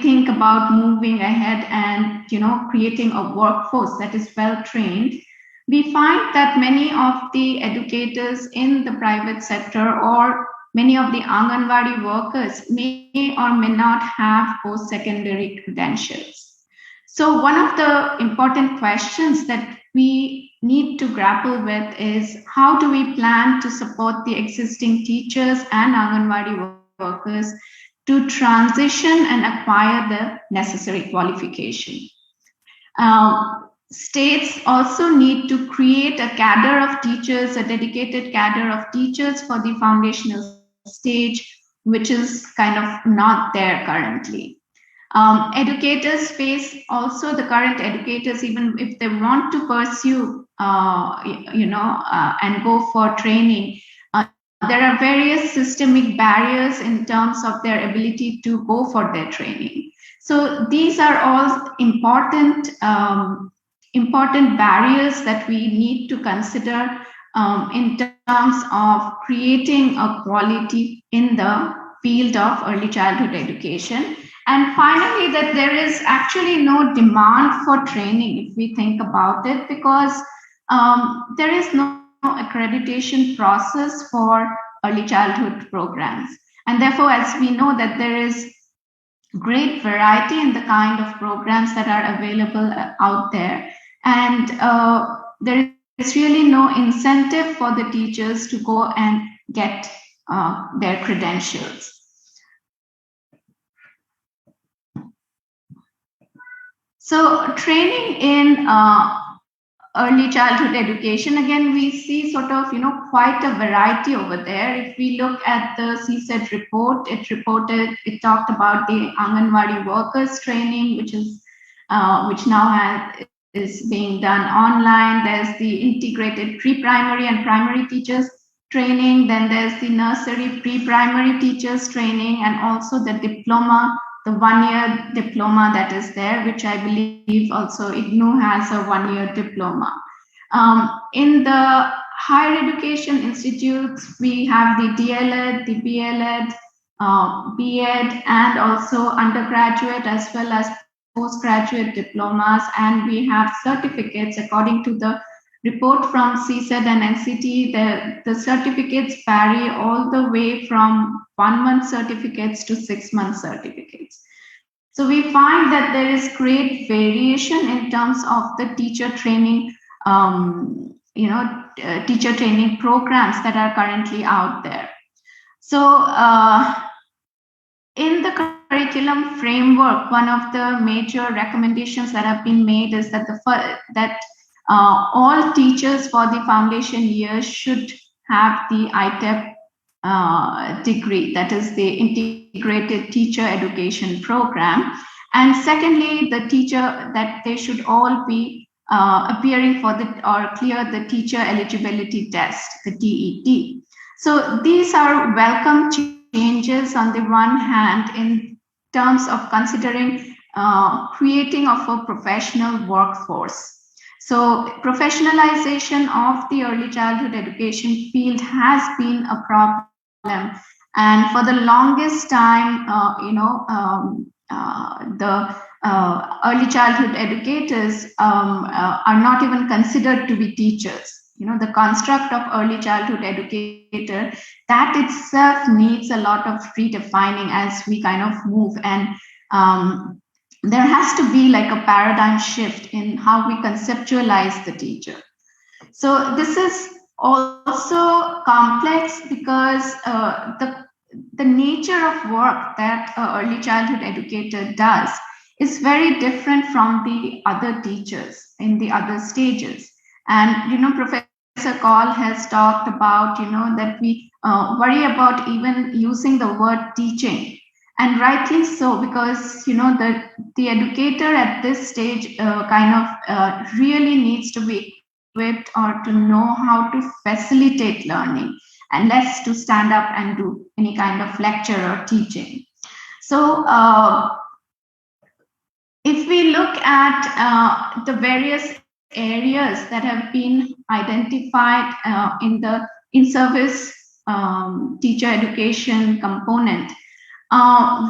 think about moving ahead and creating a workforce that is well trained. We find that many of the educators in the private sector or many of the Anganwadi workers may or may not have post-secondary credentials. So one of the important questions that we need to grapple with is how do we plan to support the existing teachers and Anganwadi workers to transition and acquire the necessary qualification. States also need to create a cadre of teachers, a dedicated cadre of teachers for the foundational stage, which is kind of not there currently. Educators face also, the current educators, even if they want to pursue, and go for training, there are various systemic barriers in terms of their ability to go for their training. So these are all important barriers that we need to consider in terms of creating a quality in the field of early childhood education. And finally, that there is actually no demand for training, if we think about it, because there is no accreditation process for early childhood programs. And therefore, as we know that there is great variety in the kind of programs that are available out there. And there is really no incentive for the teachers to go and get their credentials. So training in early childhood education, again, we see sort of, quite a variety over there. If we look at the CSET report, it talked about the Anganwadi workers training, which now is being done online. There's the integrated pre-primary and primary teachers training. Then there's the nursery pre-primary teachers training, and also the diploma, the 1-year diploma that is there, which I believe also IGNOU has a 1-year diploma. In the higher education institutes, we have the DLED, the BLED, BEd, and also undergraduate as well as postgraduate diplomas. And we have certificates according to the report from CSET and NCT. The certificates vary all the way from 1-month certificates to 6-month certificates. So we find that there is great variation in terms of the teacher training, teacher training programs that are currently out there. So in the curriculum framework, one of the major recommendations that have been made is that all teachers for the foundation years should have the ITEP degree, that is the integrated teacher education program. And secondly, that they should all be appearing for or clear the teacher eligibility test, the TET. So these are welcome changes on the one hand in terms of considering creating of a professional workforce. So professionalization of the early childhood education field has been a problem. And for the longest time, the early childhood educators are not even considered to be teachers. The construct of early childhood educator, that itself needs a lot of redefining as we kind of move. And there has to be like a paradigm shift in how we conceptualize the teacher. So this is also complex because the nature of work that an early childhood educator does is very different from the other teachers in the other stages. And Professor Kaul has talked about that we worry about even using the word teaching, and rightly so, because the educator at this stage really needs to be equipped or to know how to facilitate learning, and less to stand up and do any kind of lecture or teaching. So if we look at the various areas that have been identified in the in-service teacher education component,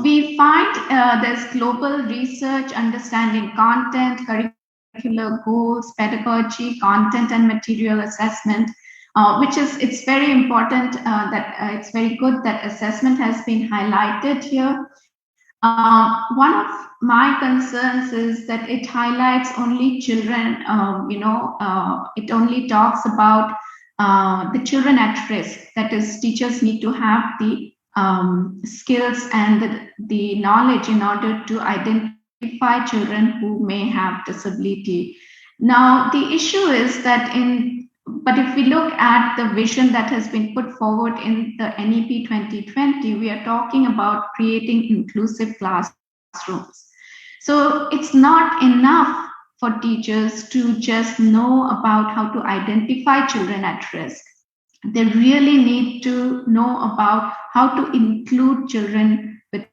we find there's global research, understanding content, curricular goals, pedagogy, content and material assessment, it's very important that it's very good that assessment has been highlighted here. One of my concerns is that it highlights only children, it only talks about the children at risk. That is, teachers need to have the skills and the knowledge in order to identify children who may have disability. Now, the issue is that but if we look at the vision that has been put forward in the NEP 2020, we are talking about creating inclusive classrooms. So it's not enough for teachers to just know about how to identify children at risk. They really need to know about how to include children with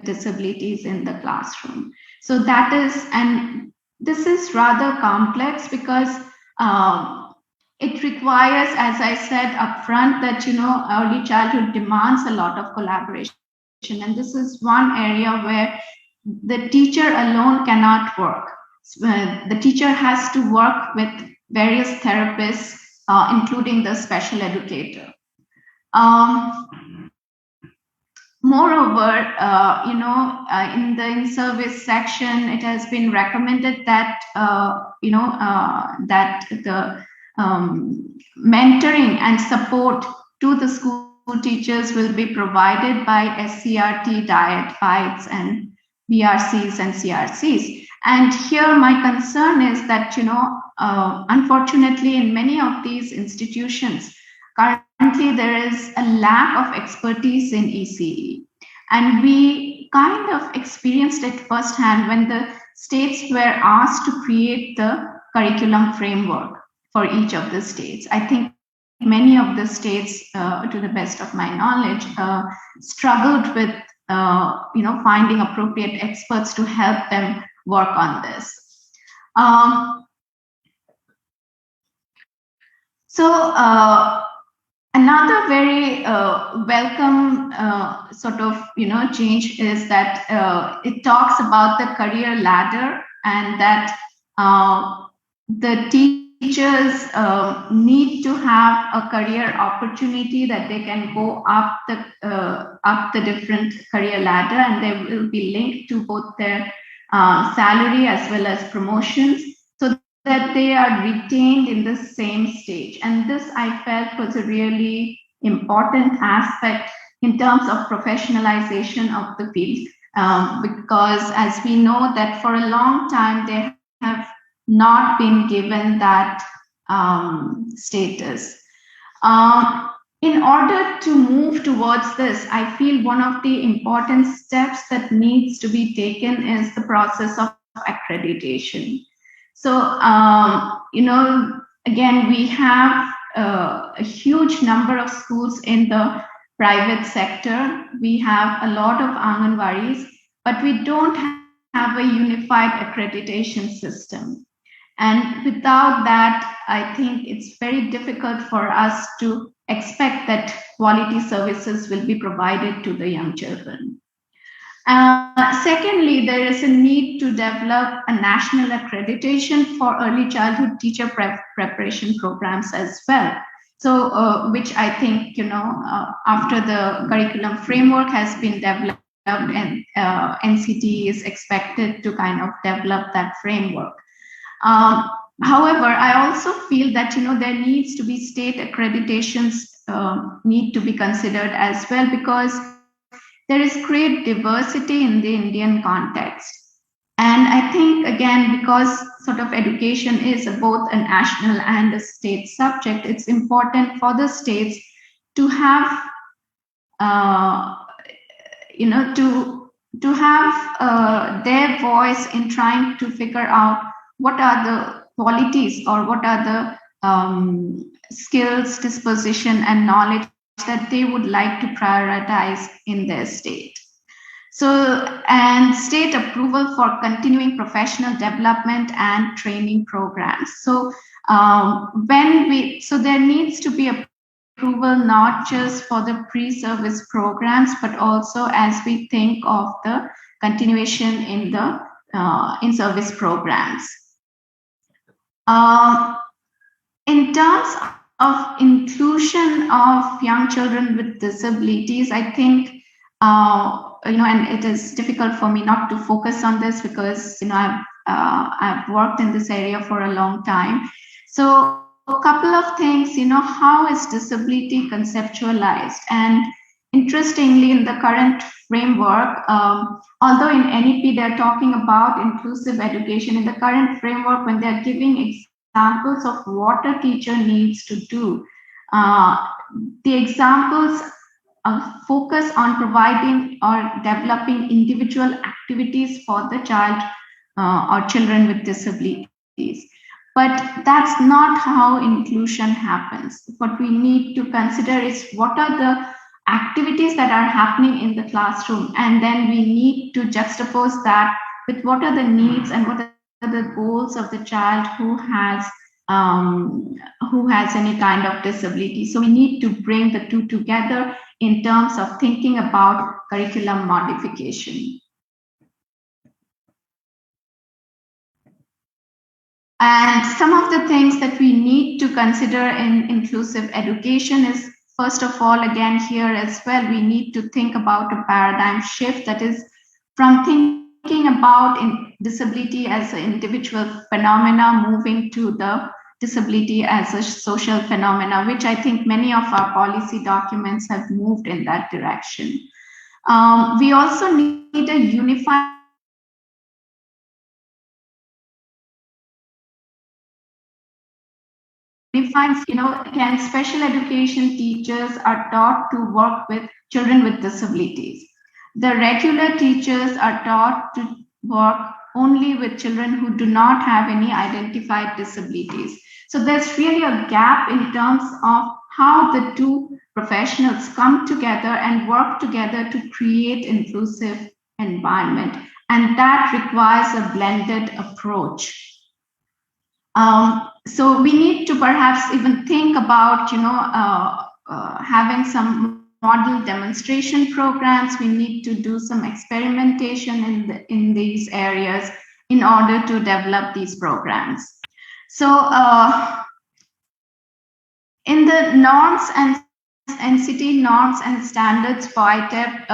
disabilities in the classroom. So that is, and this is rather complex because it requires, as I said upfront, that early childhood demands a lot of collaboration, and this is one area where the teacher alone cannot work. The teacher has to work with various therapists, including the special educator. Moreover, in the in-service section, it has been recommended that that the mentoring and support to the school teachers will be provided by SCRT, diet, fights, and BRCs and CRCs. And here my concern is that, unfortunately, in many of these institutions, currently there is a lack of expertise in ECE. And we kind of experienced it firsthand when the states were asked to create the curriculum framework for each of the states. I think many of the states, to the best of my knowledge, struggled with finding appropriate experts to help them work on this. Another very welcome sort of change is that it talks about the career ladder, and that the teachers need to have a career opportunity, that they can go up the different career ladder, and they will be linked to both their salary as well as promotions, so that they are retained in the same stage. And this, I felt, was a really important aspect in terms of professionalization of the field, because as we know that for a long time they have not been given that status. In order to move towards this, I feel one of the important steps that needs to be taken is the process of accreditation. So, again, we have a huge number of schools in the private sector. We have a lot of Anganwadis, but we don't have a unified accreditation system. And without that, I think it's very difficult for us to expect that quality services will be provided to the young children. Secondly, there is a need to develop a national accreditation for early childhood teacher preparation programs as well. So, which I think, after the curriculum framework has been developed, and NCT is expected to kind of develop that framework. However, I also feel that, there needs to be state accreditations need to be considered as well, because there is great diversity in the Indian context. And I think, again, because sort of education is both a national and a state subject, it's important for the states to have, to have their voice in trying to figure out what are the qualities or what are the skills, disposition, and knowledge that they would like to prioritize in their state. So, and state approval for continuing professional development and training programs. So, so there needs to be approval not just for the pre-service programs, but also as we think of the continuation in the in-service programs. In terms of inclusion of young children with disabilities, I think and it is difficult for me not to focus on this because, I've worked in this area for a long time. So a couple of things, how is disability conceptualized? And interestingly, in the current framework, although in NEP they're talking about inclusive education, in the current framework, when they're giving examples of what a teacher needs to do, the examples focus on providing or developing individual activities for the child or children with disabilities. But that's not how inclusion happens. What we need to consider is what are the activities that are happening in the classroom, and then we need to juxtapose that with what are the needs and what are the goals of the child who has any kind of disability. So we need to bring the two together in terms of thinking about curriculum modification. And some of the things that we need to consider in inclusive education is, first of all, again, here as well, we need to think about a paradigm shift, that is from thinking about disability as an individual phenomena, moving to the disability as a social phenomena, which I think many of our policy documents have moved in that direction. We also need a unified again, special education teachers are taught to work with children with disabilities. The regular teachers are taught to work only with children who do not have any identified disabilities. So there's really a gap in terms of how the two professionals come together and work together to create inclusive environment. And that requires a blended approach. So we need to perhaps even think about, having some model demonstration programs. We need to do some experimentation in these areas in order to develop these programs. So in the norms and NCT norms and standards for ITEP,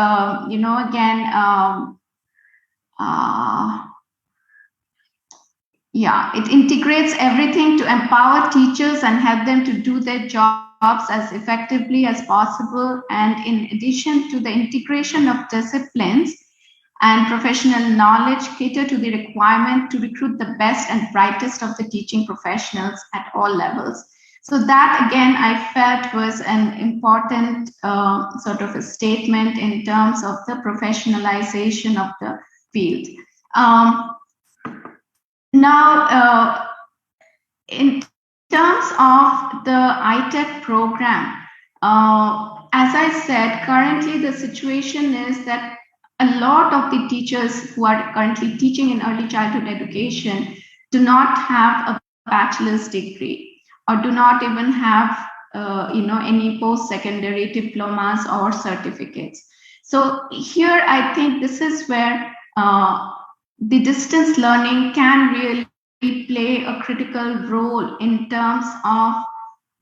it integrates everything to empower teachers and help them to do their jobs as effectively as possible. And in addition to the integration of disciplines and professional knowledge, cater to the requirement to recruit the best and brightest of the teaching professionals at all levels. So that, again, I felt was an important sort of a statement in terms of the professionalization of the field. Now, in terms of the ITEP program, as I said, currently the situation is that a lot of the teachers who are currently teaching in early childhood education do not have a bachelor's degree or do not even have any post-secondary diplomas or certificates. So here I think this is where the distance learning can really play a critical role in terms of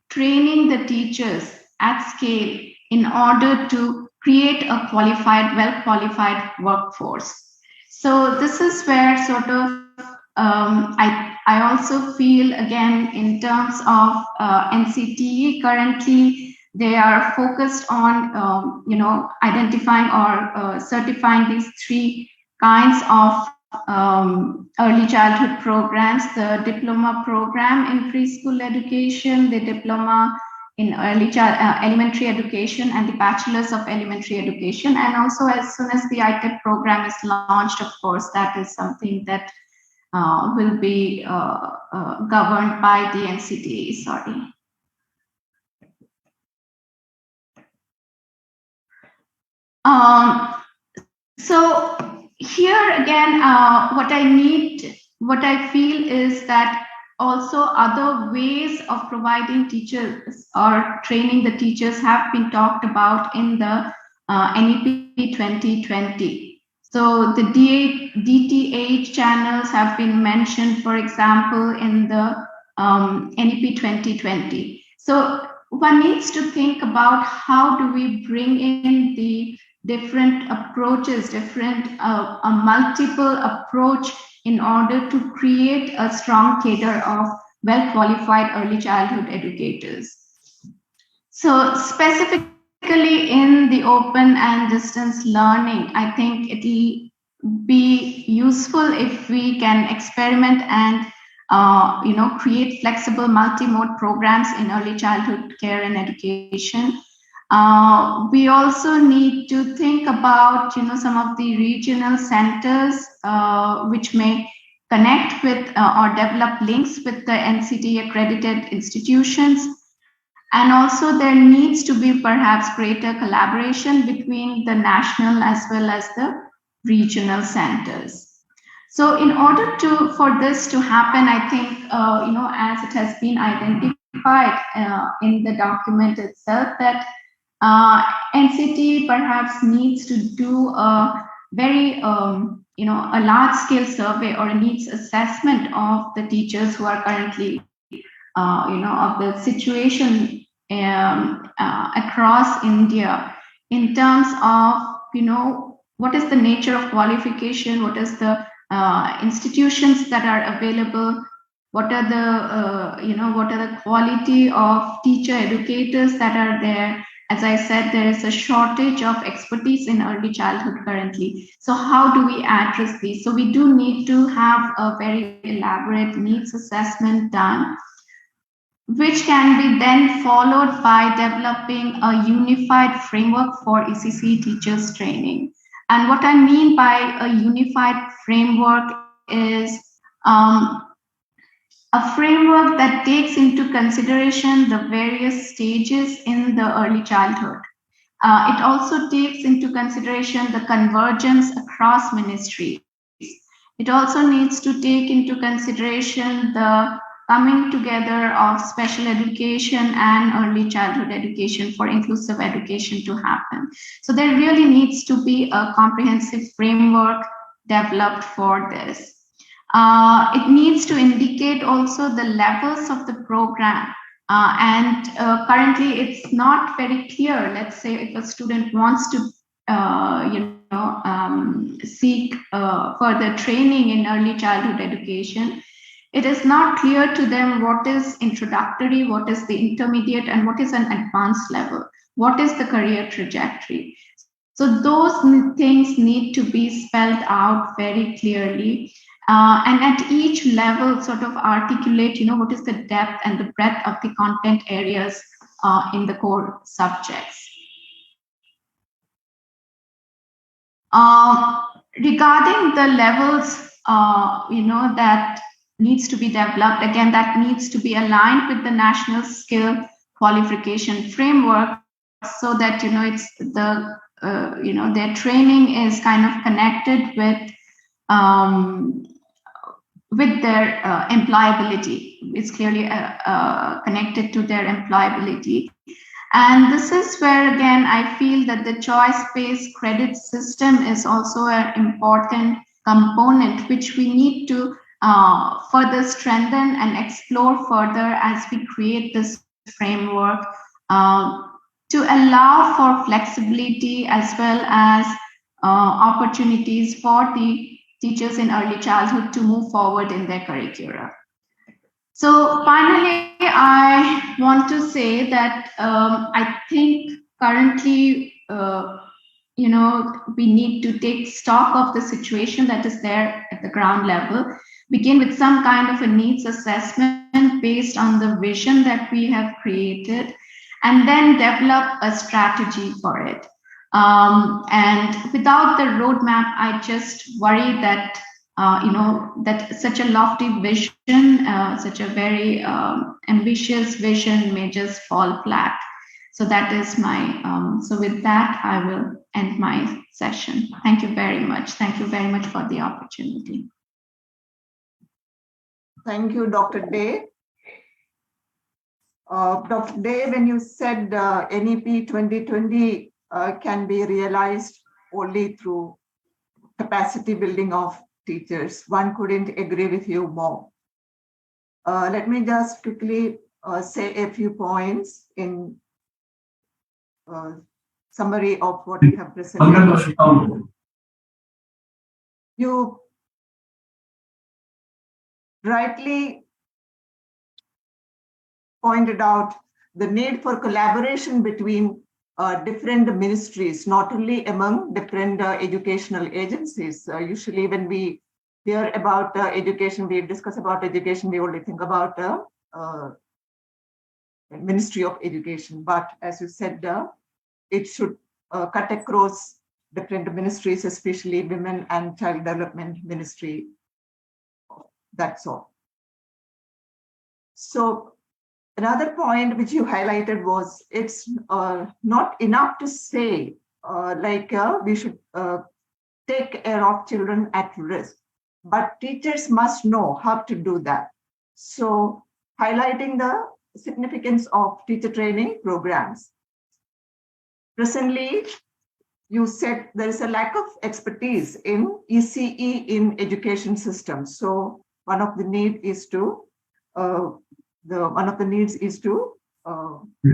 training the teachers at scale in order to create a qualified, well-qualified workforce. So this is where sort of I also feel, again, in terms of NCTE, currently they are focused on identifying or certifying these three kinds of early childhood programs: the diploma program in preschool education, the diploma in elementary education, and the bachelor's of elementary education. And also, as soon as the ITEP program is launched, of course, that is something that will be governed by the NCTE. So here again, what I feel is that also other ways of providing teachers or training the teachers have been talked about in the NEP 2020. So the DTH channels have been mentioned, for example, in the NEP 2020. So one needs to think about how do we bring in the different approaches, a multiple approach in order to create a strong cadre of well-qualified early childhood educators. So specifically in the open and distance learning, I think it will be useful if we can experiment and create flexible multi-mode programs in early childhood care and education. We also need to think about some of the regional centers which may connect with or develop links with the NCT accredited institutions. And also there needs to be perhaps greater collaboration between the national as well as the regional centers. So in order for this to happen, I think, as it has been identified in the document itself, that NCT perhaps needs to do a very, a large-scale survey or needs assessment of the teachers who are currently, of the situation across India in terms of, what is the nature of qualification, what is the institutions that are available, what are the quality of teacher educators that are there. As I said, there is a shortage of expertise in early childhood currently. So how do we address these? So we do need to have a very elaborate needs assessment done, which can be then followed by developing a unified framework for ECC teachers training. And what I mean by a unified framework is a framework that takes into consideration the various stages in the early childhood. It also takes into consideration the convergence across ministries. It also needs to take into consideration the coming together of special education and early childhood education for inclusive education to happen. So there really needs to be a comprehensive framework developed for this. It needs to indicate also the levels of the program. And currently it's not very clear. Let's say if a student wants to seek further training in early childhood education, it is not clear to them what is introductory, what is the intermediate, and what is an advanced level. What is the career trajectory? So those things need to be spelled out very clearly. And at each level sort of articulate, what is the depth and the breadth of the content areas in the core subjects. Regarding the levels, that needs to be developed, again, that needs to be aligned with the national skill qualification framework so that, it's the, their training is kind of connected with their employability. It's clearly connected to their employability. And this is where, again, I feel that the choice-based credit system is also an important component, which we need to further strengthen and explore further as we create this framework to allow for flexibility as well as opportunities for the teachers in early childhood to move forward in their curricula. So finally, I want to say that I think currently, we need to take stock of the situation that is there at the ground level, begin with some kind of a needs assessment based on the vision that we have created, and then develop a strategy for it. And without the roadmap, I just worry that, that such a lofty vision, such a very ambitious vision may just fall flat. So that is my, so with that, I will end my session. Thank you very much. Thank you very much for the opportunity. Thank you, Dr. Day. Dr. Day, when you said NEP 2020 can be realized only through capacity building of teachers, one couldn't agree with you more. Let me just quickly say a few points in summary of what we have presented. You rightly pointed out the need for collaboration between different ministries, not only among different educational agencies. Usually when we hear about education, we discuss about education, we only think about Ministry of Education. But as you said, it should cut across different ministries, especially Women and Child Development Ministry. That's all. So another point which you highlighted was it's not enough to say we should take care of children at risk, but teachers must know how to do that. So highlighting the significance of teacher training programs. Presently, you said there is a lack of expertise in ECE in education systems. So one of the needs is to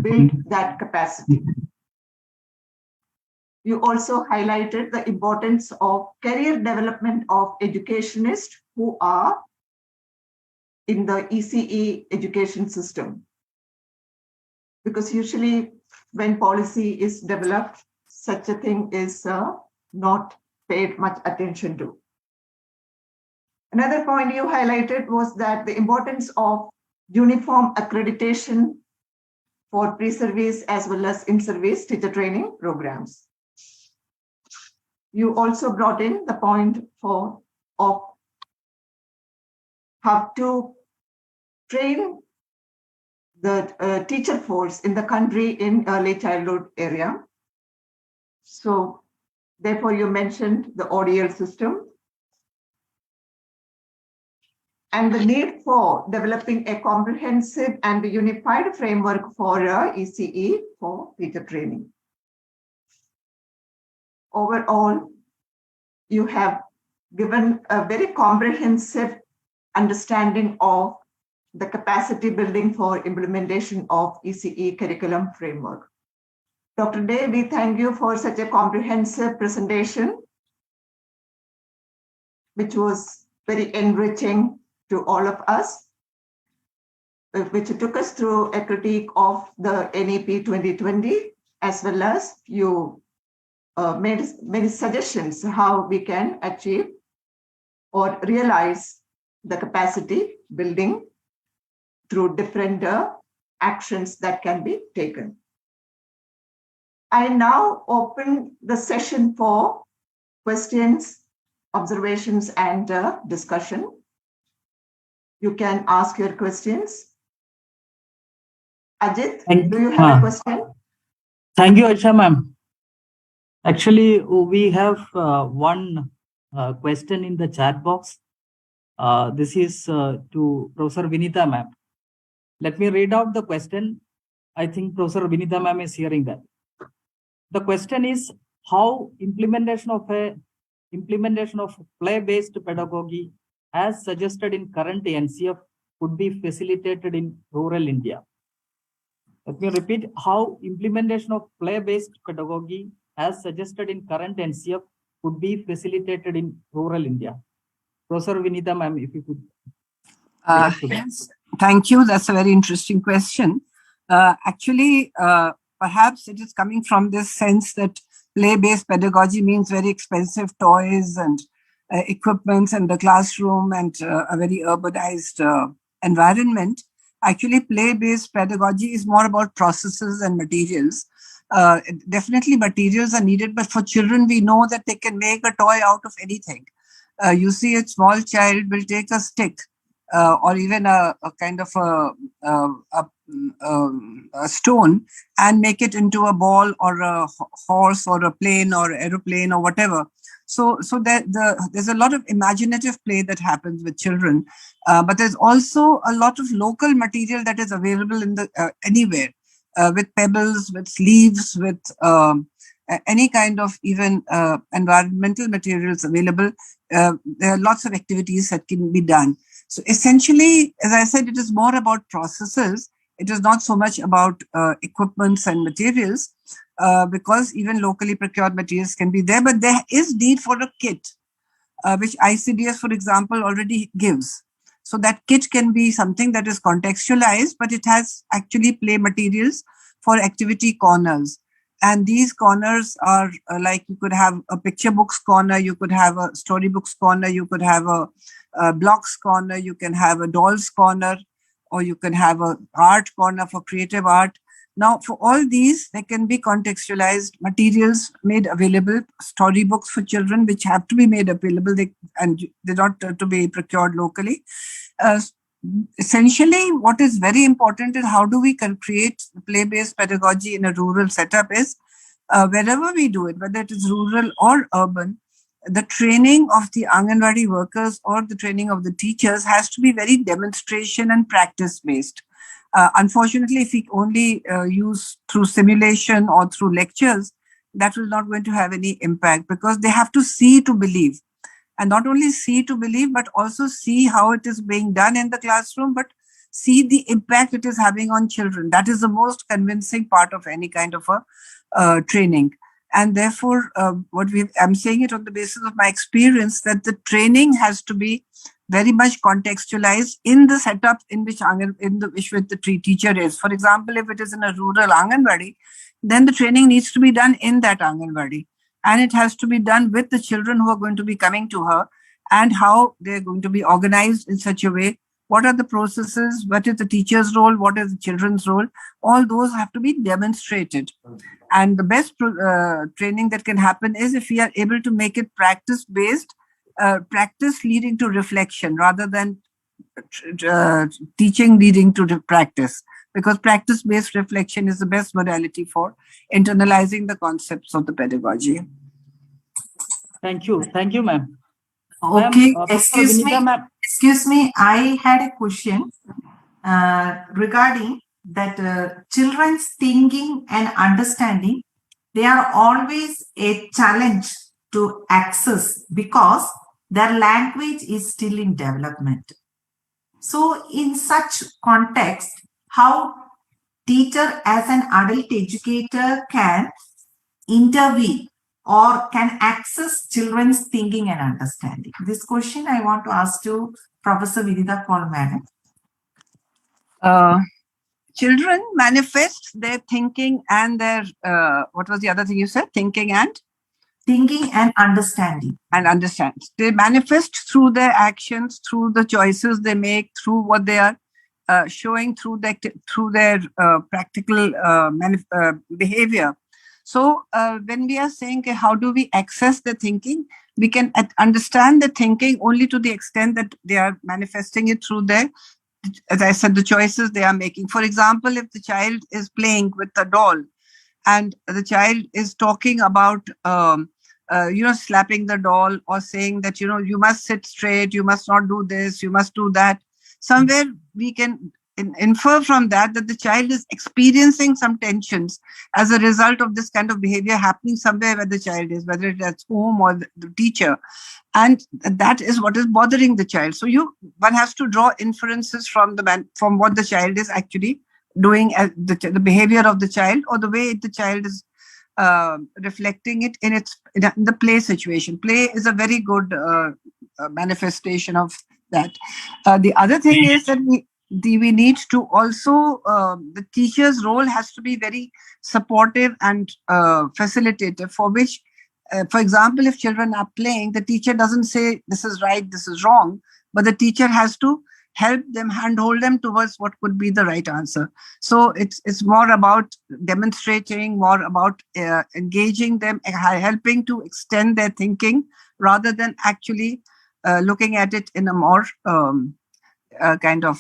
build that capacity. You also highlighted the importance of career development of educationists who are in the ECE education system. Because usually when policy is developed, such a thing is not paid much attention to. Another point you highlighted was that the importance of uniform accreditation for pre-service as well as in-service teacher training programs. You also brought in the point of how to train the teacher force in the country in early childhood area. So therefore you mentioned the ODL system and the need for developing a comprehensive and unified framework for ECE for teacher training. Overall, you have given a very comprehensive understanding of the capacity building for implementation of ECE curriculum framework. Dr. Day, we thank you for such a comprehensive presentation, which was very enriching to all of us, which took us through a critique of the NEP 2020, as well as you made many suggestions how we can achieve or realize the capacity building through different actions that can be taken. I now open the session for questions, observations, and discussion. You can ask your questions. Ajit, do you have a question? Thank you, Aisha ma'am. Actually, we have one question in the chat box. This is to Professor Vinita ma'am. Let me read out the question. I think Professor Vinita ma'am is hearing that. The question is how implementation of play-based pedagogy as suggested in current NCF could be facilitated in rural India. Let me repeat, how implementation of play-based pedagogy as suggested in current NCF could be facilitated in rural India. Professor Vinita ma'am, if you could. Yes, thank you. That's a very interesting question. Actually, perhaps it is coming from this sense that play-based pedagogy means very expensive toys and equipments in the classroom and a very urbanized environment. Actually, play-based pedagogy is more about processes and materials. Definitely materials are needed, but for children, we know that they can make a toy out of anything. You see a small child will take a stick or even a kind of a stone and make it into a ball or a horse or a plane or aeroplane or whatever. So there's a lot of imaginative play that happens with children, but there's also a lot of local material that is available in the anywhere, with pebbles, with leaves, with any kind of even environmental materials available. There are lots of activities that can be done. So essentially, as I said, it is more about processes. It is not so much about equipments and materials. because even locally procured materials can be there, but there is need for a kit, which ICDS, for example, already gives. So that kit can be something that is contextualized, but it has actually play materials for activity corners. And these corners are like, you could have a picture books corner, you could have a storybooks corner, you could have a blocks corner, you can have a dolls corner, or you can have a art corner for creative art. Now, for all these, there can be contextualized materials made available, storybooks for children, which have to be made available, and they're not to be procured locally. Essentially, what is very important is how do we create play-based pedagogy in a rural setup is, wherever we do it, whether it is rural or urban, the training of the Anganwadi workers or the training of the teachers has to be very demonstration and practice-based. Unfortunately, if we only use through simulation or through lectures, that will not going to have any impact, because they have to see to believe. And not only see to believe, but also see how it is being done in the classroom, but see the impact it is having on children. That is the most convincing part of any kind of a training. And therefore, I'm saying it on the basis of my experience, that the training has to be very much contextualized in the setup in which the teacher is. For example, if it is in a rural Anganwadi, then the training needs to be done in that Anganwadi. And it has to be done with the children who are going to be coming to her, and how they're going to be organized in such a way. What are the processes? What is the teacher's role? What is the children's role? All those have to be demonstrated. And the best training that can happen is if we are able to make it practice-based, practice leading to reflection rather than teaching leading to practice, because practice-based reflection is the best modality for internalizing the concepts of the pedagogy. Thank you, ma'am. Okay, Ma'am, excuse me. I had a question regarding that children's thinking and understanding. They are always a challenge to access because their language is still in development. So in such context, how teacher as an adult educator can intervene or can access children's thinking and understanding? This question I want to ask to Professor Vinitha Paul, madam. Children manifest their thinking and their, what was the other thing you said? Thinking and understanding. And understand. They manifest through their actions, through the choices they make, through what they are showing through their practical behavior. So when we are saying, okay, how do we access the thinking, we can understand the thinking only to the extent that they are manifesting it through their, as I said, the choices they are making. For example, if the child is playing with a doll and the child is talking about, slapping the doll or saying that, you must sit straight, you must not do this, you must do that. Somewhere we can infer from that the child is experiencing some tensions as a result of this kind of behavior happening somewhere where the child is, whether it's at home or the teacher. And that is what is bothering the child. So one has to draw inferences from what the child is actually doing, the behavior of the child, or the way the child is reflecting it in the play situation. Play is a very good manifestation of that. The other thing is that we need to also, the teacher's role has to be very supportive and facilitative, for which, for example, if children are playing, the teacher doesn't say this is right, this is wrong, but the teacher has to help them, handhold them towards what could be the right answer. So it's more about demonstrating, more about engaging them, helping to extend their thinking, rather than actually looking at it in a more kind of,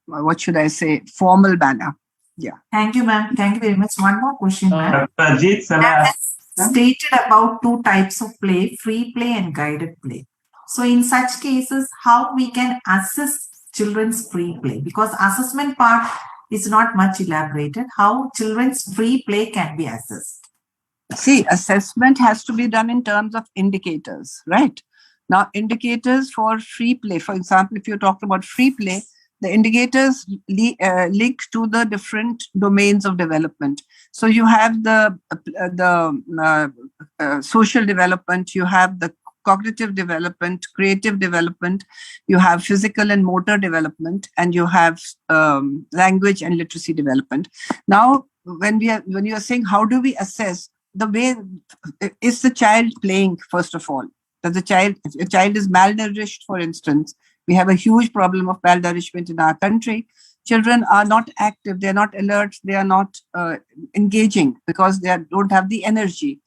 what should I say, formal manner. Yeah. Thank you, ma'am. Thank you very much. One more question, ma'am. Ajit, Stated about two types of play, free play and guided play. So in such cases, how we can assess children's free play? Because assessment part is not much elaborated. How children's free play can be assessed? See, assessment has to be done in terms of indicators, right? Now, indicators for free play, for example, if you talk about free play, The indicators link to the different domains of development. So you have the social development, you have the cognitive development, creative development, you have physical and motor development, and you have language and literacy development. Now, when you are saying how do we assess the way, is the child playing, first of all? Does if a child is malnourished, for instance, we have a huge problem of malnourishment in our country. Children are not active, they're not alert, they are not engaging because they don't have the energy.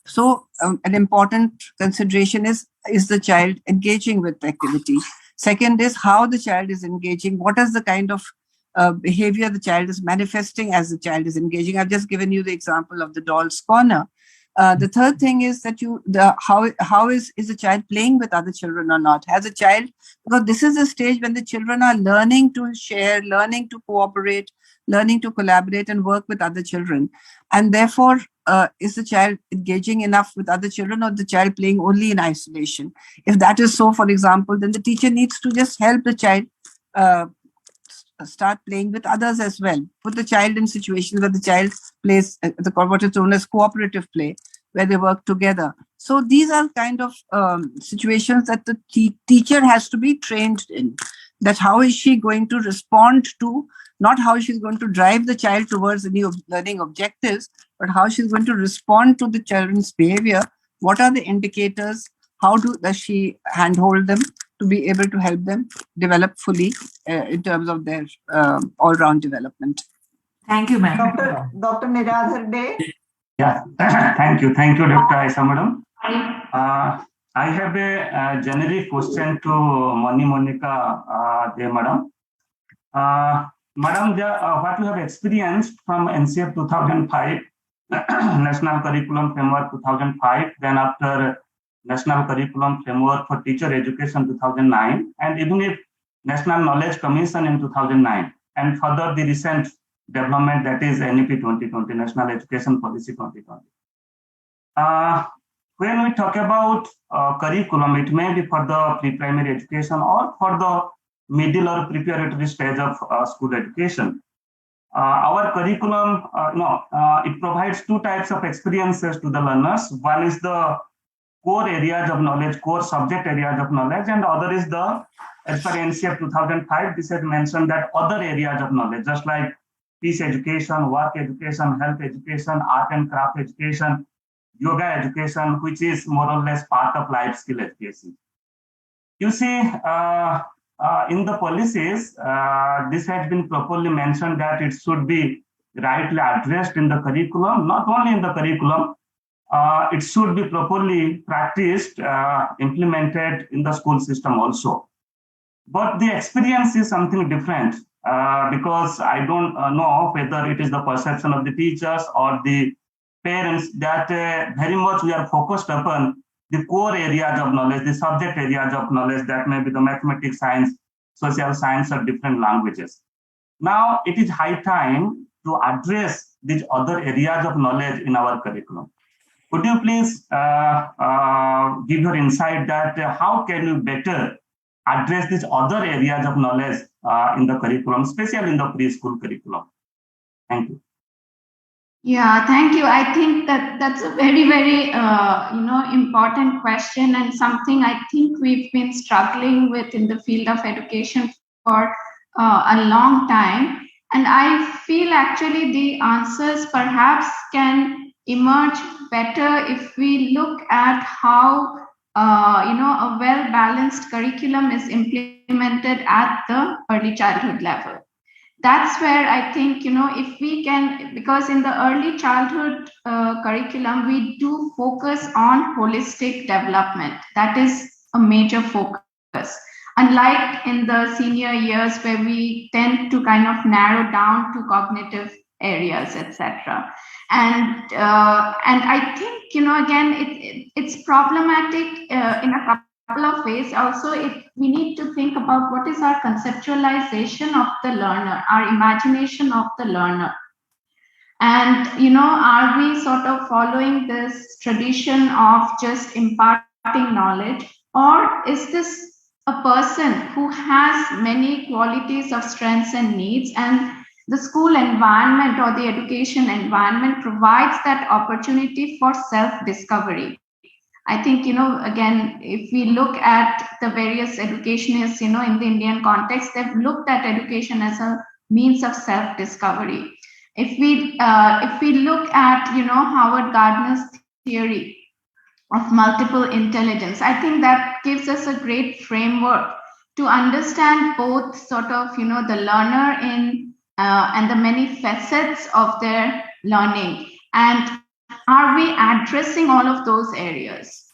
So an important consideration is the child engaging with the activity? Second is how the child is engaging. What is the kind of behavior the child is manifesting as the child is engaging? I've just given you the example of the doll's corner. The third thing is that how is the child playing with other children or not? Has a child, because this is a stage when the children are learning to share, learning to cooperate, learning to collaborate and work with other children. And therefore, is the child engaging enough with other children, or the child playing only in isolation? If that is so, for example, then the teacher needs to just help the child start playing with others as well. Put the child in situations where the child plays what is known as cooperative play, where they work together. So these are kind of situations that the teacher has to be trained in. That how is she going to respond to, not how she's going to drive the child towards any learning objectives, but how she's going to respond to the children's behavior. What are the indicators? How does she handhold them to be able to help them develop fully in terms of their all-round development? Thank you, ma'am. Dr. Niradhar Day. Yeah, thank you, Dr. Aisha madam. I have a generic question to Monica Dey madam. Madam, what you have experienced from NCF 2005, National Curriculum Framework 2005, then after National Curriculum Framework for Teacher Education 2009, and even if National Knowledge Commission in 2009, and further the recent development, that is NEP 2020, National Education Policy 2020. When we talk about curriculum, it may be for the pre-primary education or for the middle or preparatory stage of school education. Our curriculum, it provides two types of experiences to the learners. One is the core areas of knowledge, core subject areas of knowledge, and other is the, as per NCF 2005, this has mentioned that other areas of knowledge, just like peace education, work education, health education, art and craft education, yoga education, which is more or less part of life skill education. You see, in the policies, this has been properly mentioned that it should be rightly addressed in the curriculum, not only in the curriculum, it should be properly practiced, implemented in the school system also. But the experience is something different because I don't know whether it is the perception of the teachers or the parents that very much we are focused upon the core areas of knowledge, the subject areas of knowledge, that may be the mathematics, science, social science, or different languages. Now it is high time to address these other areas of knowledge in our curriculum. Could you please give your insight that how can you better address these other areas of knowledge in the curriculum, especially in the preschool curriculum? Thank you. Yeah, thank you. I think that's a very, very, important question, and something I think we've been struggling with in the field of education for a long time. And I feel actually the answers perhaps can emerge better if we look at how, a well-balanced curriculum is implemented at the early childhood level. That's where I think, if we can, because in the early childhood curriculum, we do focus on holistic development. That is a major focus. Unlike in the senior years where we tend to kind of narrow down to cognitive areas, etc. And I think, again, it's problematic in a couple of ways. Also, we need to think about what is our conceptualization of the learner, our imagination of the learner. And, are we sort of following this tradition of just imparting knowledge, or is this a person who has many qualities of strengths and needs, and the school environment or the education environment provides that opportunity for self-discovery. I think, again, if we look at the various educationists, in the Indian context, they've looked at education as a means of self-discovery. If we look at, Howard Gardner's theory of multiple intelligence, I think that gives us a great framework to understand both sort of, the learner in and the many facets of their learning. And are we addressing all of those areas?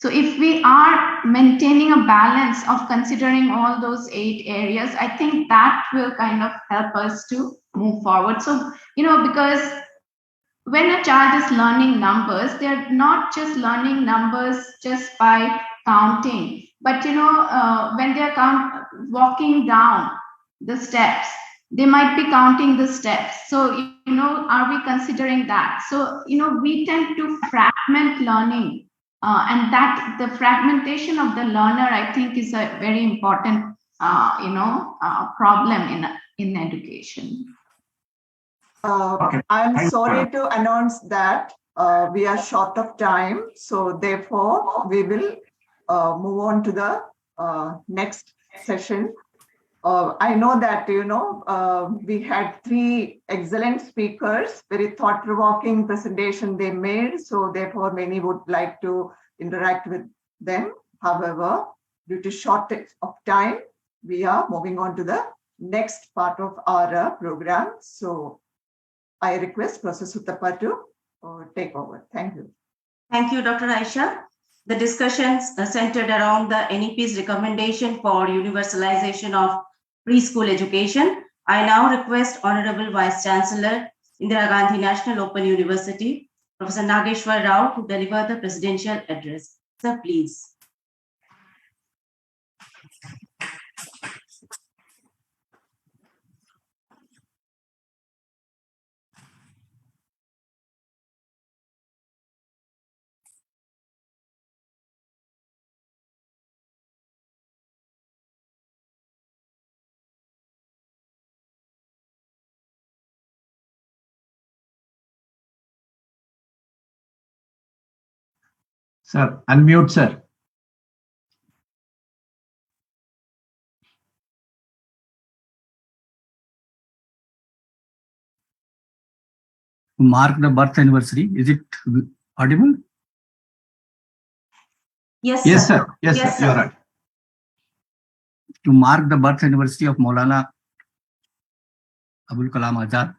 So if we are maintaining a balance of considering all those 8 areas, I think that will kind of help us to move forward. So, because when a child is learning numbers, they're not just learning numbers just by counting, but when they're walking down the steps, they might be counting the steps. So, are we considering that? So, we tend to fragment learning, and that the fragmentation of the learner, I think, is a very important, problem in education. I'm sorry to announce that we are short of time, so therefore we will move on to the next session. I know that, we had 3 excellent speakers, very thought-provoking presentation they made, so therefore many would like to interact with them. However, due to shortage of time, we are moving on to the next part of our program. So I request Professor Suttappa to take over. Thank you. Thank you, Dr. Aisha. The discussions centered around the NEP's recommendation for universalization of preschool education. I now request Honorable Vice Chancellor, Indira Gandhi National Open University, Professor Nageshwar Rao, to deliver the presidential address. Sir, please. Sir, unmute, sir. Mark the birth anniversary. Is it audible? Yes, Yes, sir. sir. Yes, Yes, sir. You're sir. right. To mark the birth anniversary of Maulana Abul Kalam Azad,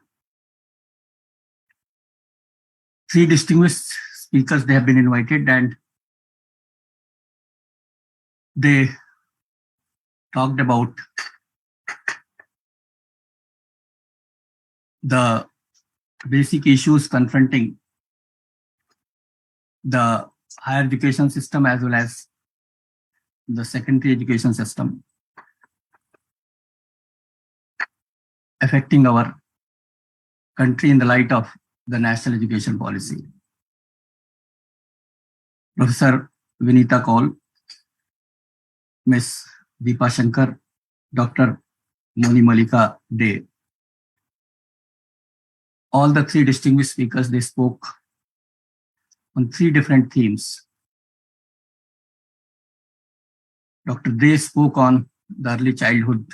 3 distinguished speakers, they have been invited, and they talked about the basic issues confronting the higher education system as well as the secondary education system, affecting our country in the light of the national education policy. Professor Vinita Kaul, Ms. Deepa Shankar, Dr. Moni Malika Day. All the 3 distinguished speakers, they spoke on 3 different themes. Dr. Day spoke on the early childhood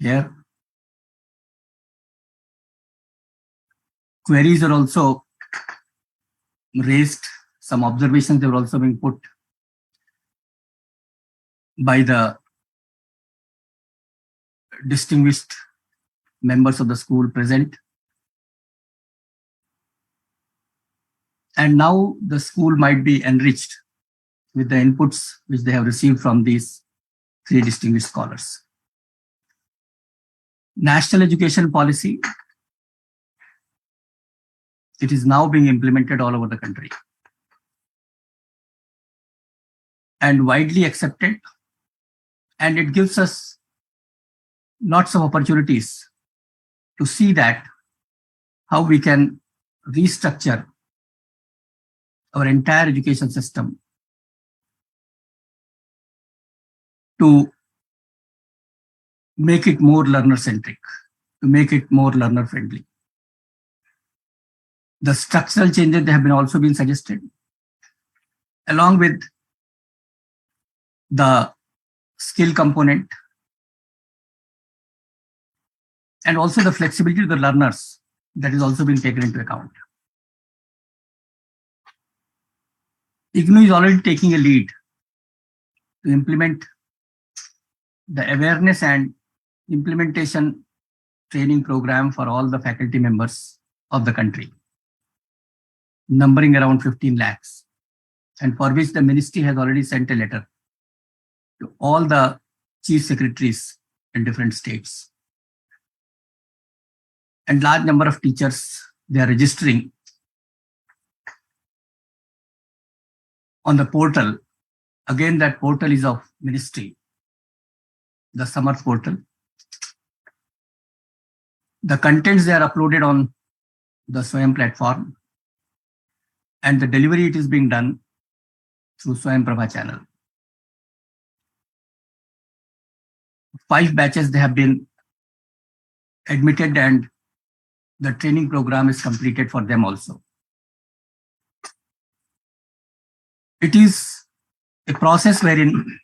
care. Queries are also raised, some observations they were also being put by the distinguished members of the school present. And now the school might be enriched with the inputs which they have received from these 3 distinguished scholars. National education policy, it is now being implemented all over the country and widely accepted, and it gives us lots of opportunities to see that how we can restructure our entire education system to make it more learner-centric, to make it more learner-friendly. The structural changes that have been also been suggested, along with the skill component, and also the flexibility of the learners that is also being taken into account. IGNOU is already taking a lead to implement the awareness and implementation training program for all the faculty members of the country, numbering around 15 lakhs, and for which the ministry has already sent a letter to all the chief secretaries in different states. And large number of teachers, they are registering on the portal. Again, that portal is of ministry, the Samarth portal. The contents, they are uploaded on the Swayam platform, and the delivery, it is being done through Swayam Prabha channel. 5 batches, they have been admitted, and the training program is completed for them also. It is a process wherein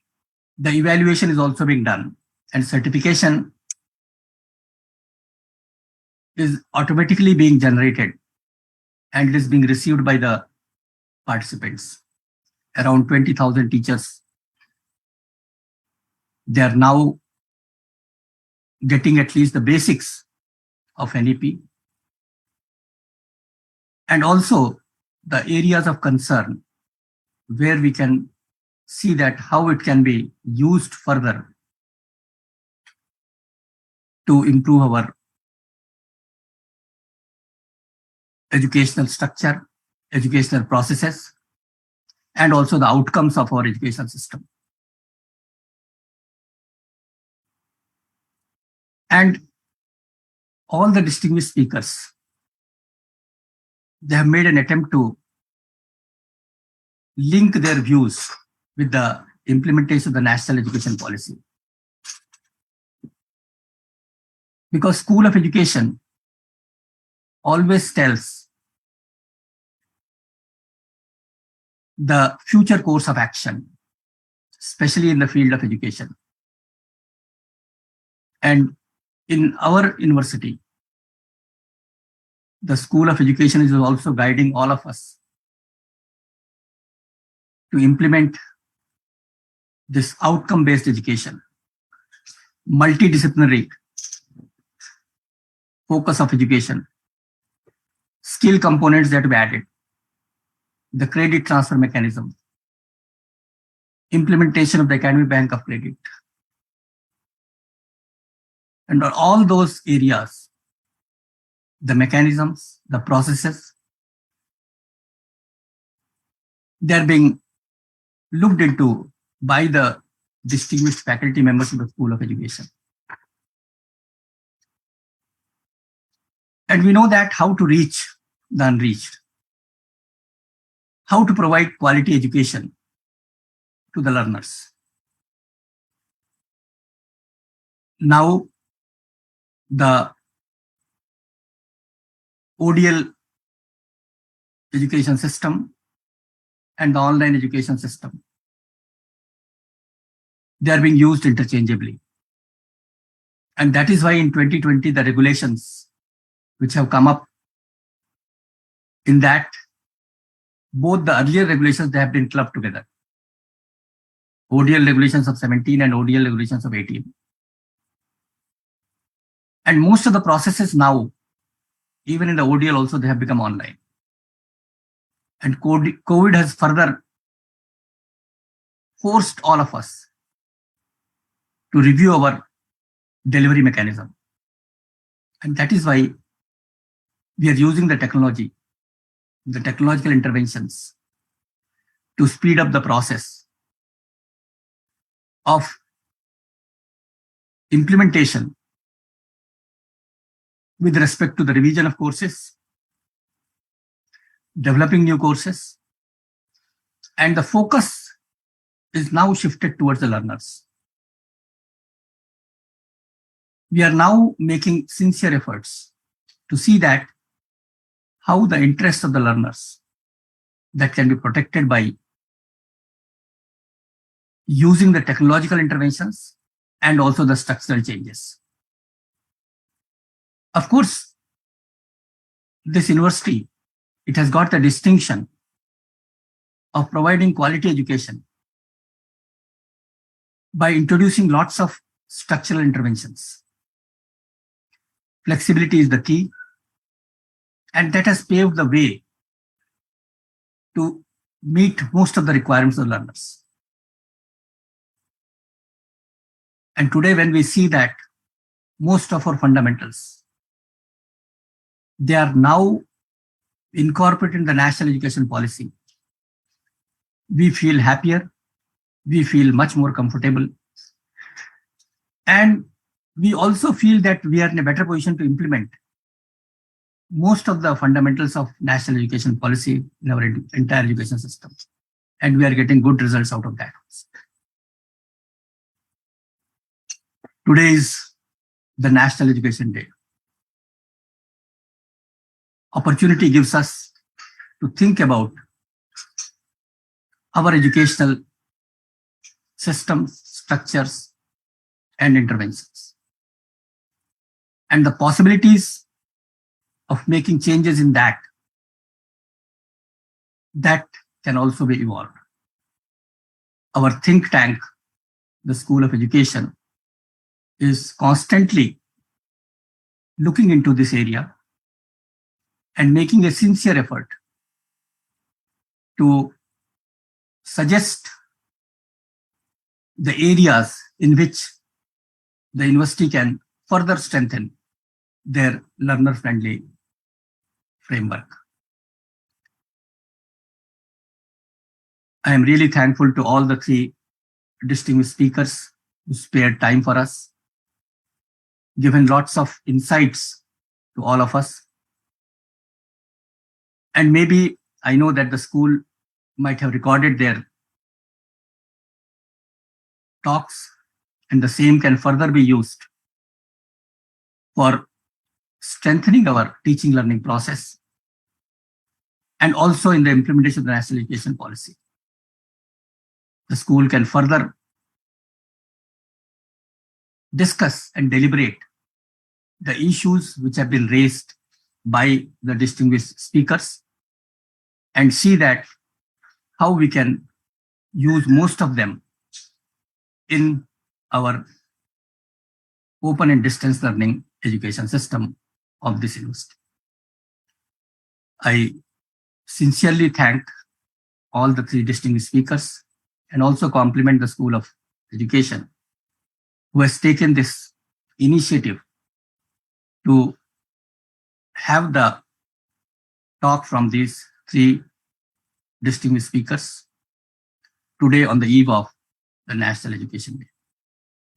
the evaluation is also being done, and certification is automatically being generated, and it is being received by the participants. Around 20,000 teachers, they are now getting at least the basics of NEP, and also the areas of concern where we can see that how it can be used further to improve our educational structure, educational processes, and also the outcomes of our education system. And all the distinguished speakers, they have made an attempt to link their views with the implementation of the national education policy. Because School of Education always tells the future course of action, especially in the field of education. And in our university, the School of Education is also guiding all of us to implement this outcome-based education, multidisciplinary focus of education, skill components that we added, the credit transfer mechanism, implementation of the Academic Bank of Credit, and all those areas, the mechanisms, the processes, they're being looked into by the distinguished faculty members of the School of Education. And we know that how to reach the unreached, how to provide quality education to the learners. Now, the ODL education system and the online education system, they are being used interchangeably. And that is why in 2020, the regulations which have come up, in that both the earlier regulations, they have been clubbed together. ODL regulations of 17 and ODL regulations of 18. And most of the processes now, even in the ODL also, they have become online. And COVID has further forced all of us to review our delivery mechanism. And that is why we are using the technology, the technological interventions, to speed up the process of implementation with respect to the revision of courses, developing new courses, and the focus is now shifted towards the learners. we are now making sincere efforts to see that how the interests of the learners that can be protected by using the technological interventions and also the structural changes. Of course, this university, it has got the distinction of providing quality education by introducing lots of structural interventions. Flexibility is the key, and that has paved the way to meet most of the requirements of learners. And today, when we see that most of our fundamentals, they are now incorporated in the national education policy, we feel happier, we feel much more comfortable, and we also feel that we are in a better position to implement most of the fundamentals of national education policy in our entire education system. And we are getting good results out of that. Today is the National Education Day. Opportunity gives us to think about our educational systems, structures, and interventions. And the possibilities of making changes in that can also be evolved. Our think tank, the School of Education, is constantly looking into this area and making a sincere effort to suggest the areas in which the university can further strengthen their learner-friendly framework. I am really thankful to all the three distinguished speakers who spared time for us, given lots of insights to all of us. And maybe I know that the school might have recorded their talks, and the same can further be used for strengthening our teaching learning process and also in the implementation of the national education policy. The school can further discuss and deliberate the issues which have been raised by the distinguished speakers and see that how we can use most of them in our open and distance learning education system of this university. I sincerely thank all the three distinguished speakers and also compliment the School of Education who has taken this initiative to have the talk from these three distinguished speakers today on the eve of the National Education Day.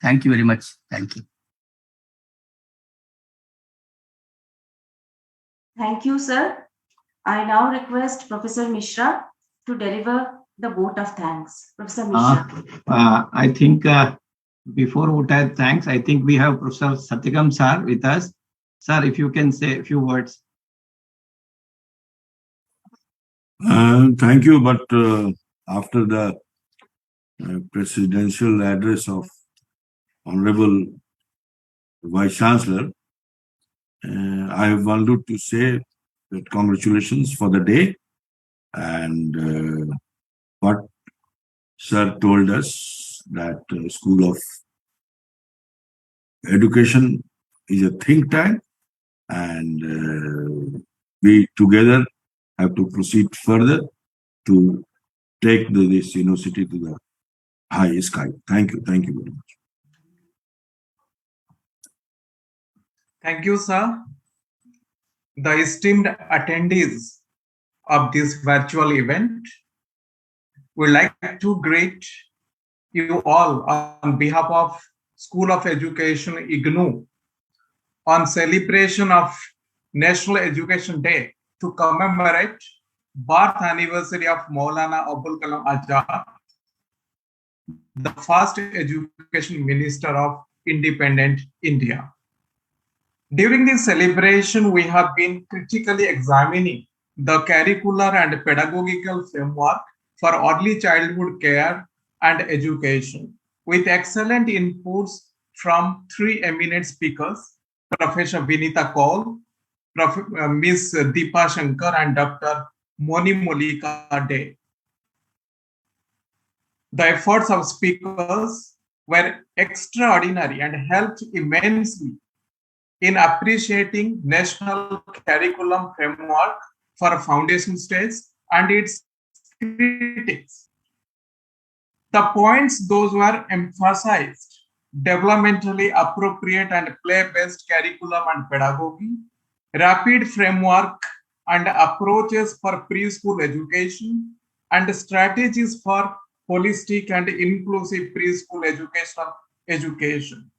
Thank you very much. Thank you. Thank you, sir. I now request Professor Mishra to deliver the vote of thanks. Professor Mishra. I think before vote of thanks, I think we have Professor Satyakam sir with us. Sir, if you can say a few words. Thank you, but after the presidential address of Honorable Vice Chancellor, I wanted to say that congratulations for the day, and what Sir told us that School of Education is a think tank, and we together have to proceed further to take this university to the high sky. Thank you. Thank you very much. Thank you, sir. The esteemed attendees of this virtual event, we'd like to greet you all on behalf of School of Education, IGNOU, on celebration of National Education Day to commemorate birth anniversary of Maulana Abul Kalam Azad, the first education minister of independent India. During this celebration, we have been critically examining the curricular and pedagogical framework for early childhood care and education, with excellent inputs from three eminent speakers, Professor Vinita Kaul, Ms. Deepa Shankar, and Dr. Moni Molika De. The efforts of speakers were extraordinary and helped immensely in appreciating national curriculum framework for foundation stage and its critics. The points those were emphasized: developmentally appropriate and play-based curriculum and pedagogy, rapid framework and approaches for preschool education, and strategies for holistic and inclusive preschool education,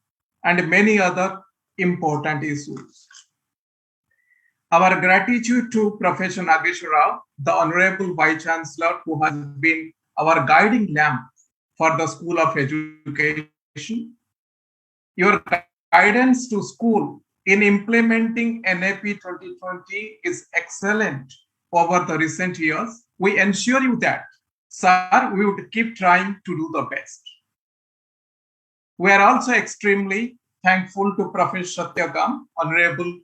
and many other important issues. Our gratitude to Professor Nageswara Rao, the Honorable Vice Chancellor, who has been our guiding lamp for the School of Education. Your guidance to school in implementing NAP 2020 is excellent over the recent years. We ensure you that, sir, we would keep trying to do the best. We are also extremely thankful to Professor Satyakam, Honorable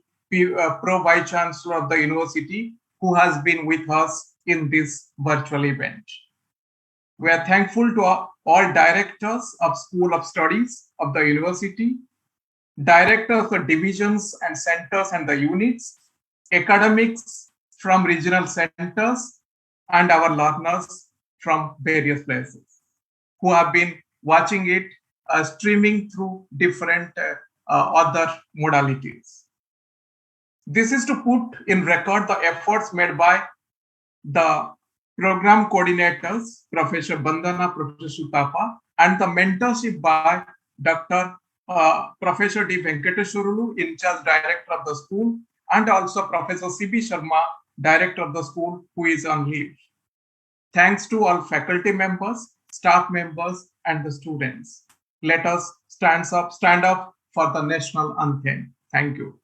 Pro Vice Chancellor of the University, who has been with us in this virtual event. We are thankful to all directors of School of Studies of the University, directors of divisions and centers and the units, academics from regional centers, and our learners from various places who have been watching it streaming through different other modalities. This is to put in record the efforts made by the program coordinators, Professor Bandana, Professor Sutapa, and the mentorship by Dr. Professor D. Venkateswarulu, in charge director of the school, and also Professor C.B. Sharma, director of the school, who is on leave. Thanks to all faculty members, staff members, and the students. Let us stand up for the national anthem. Thank you.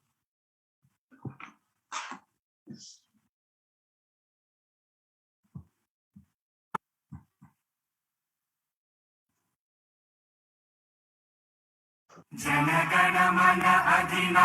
Jana Gana Mana Adina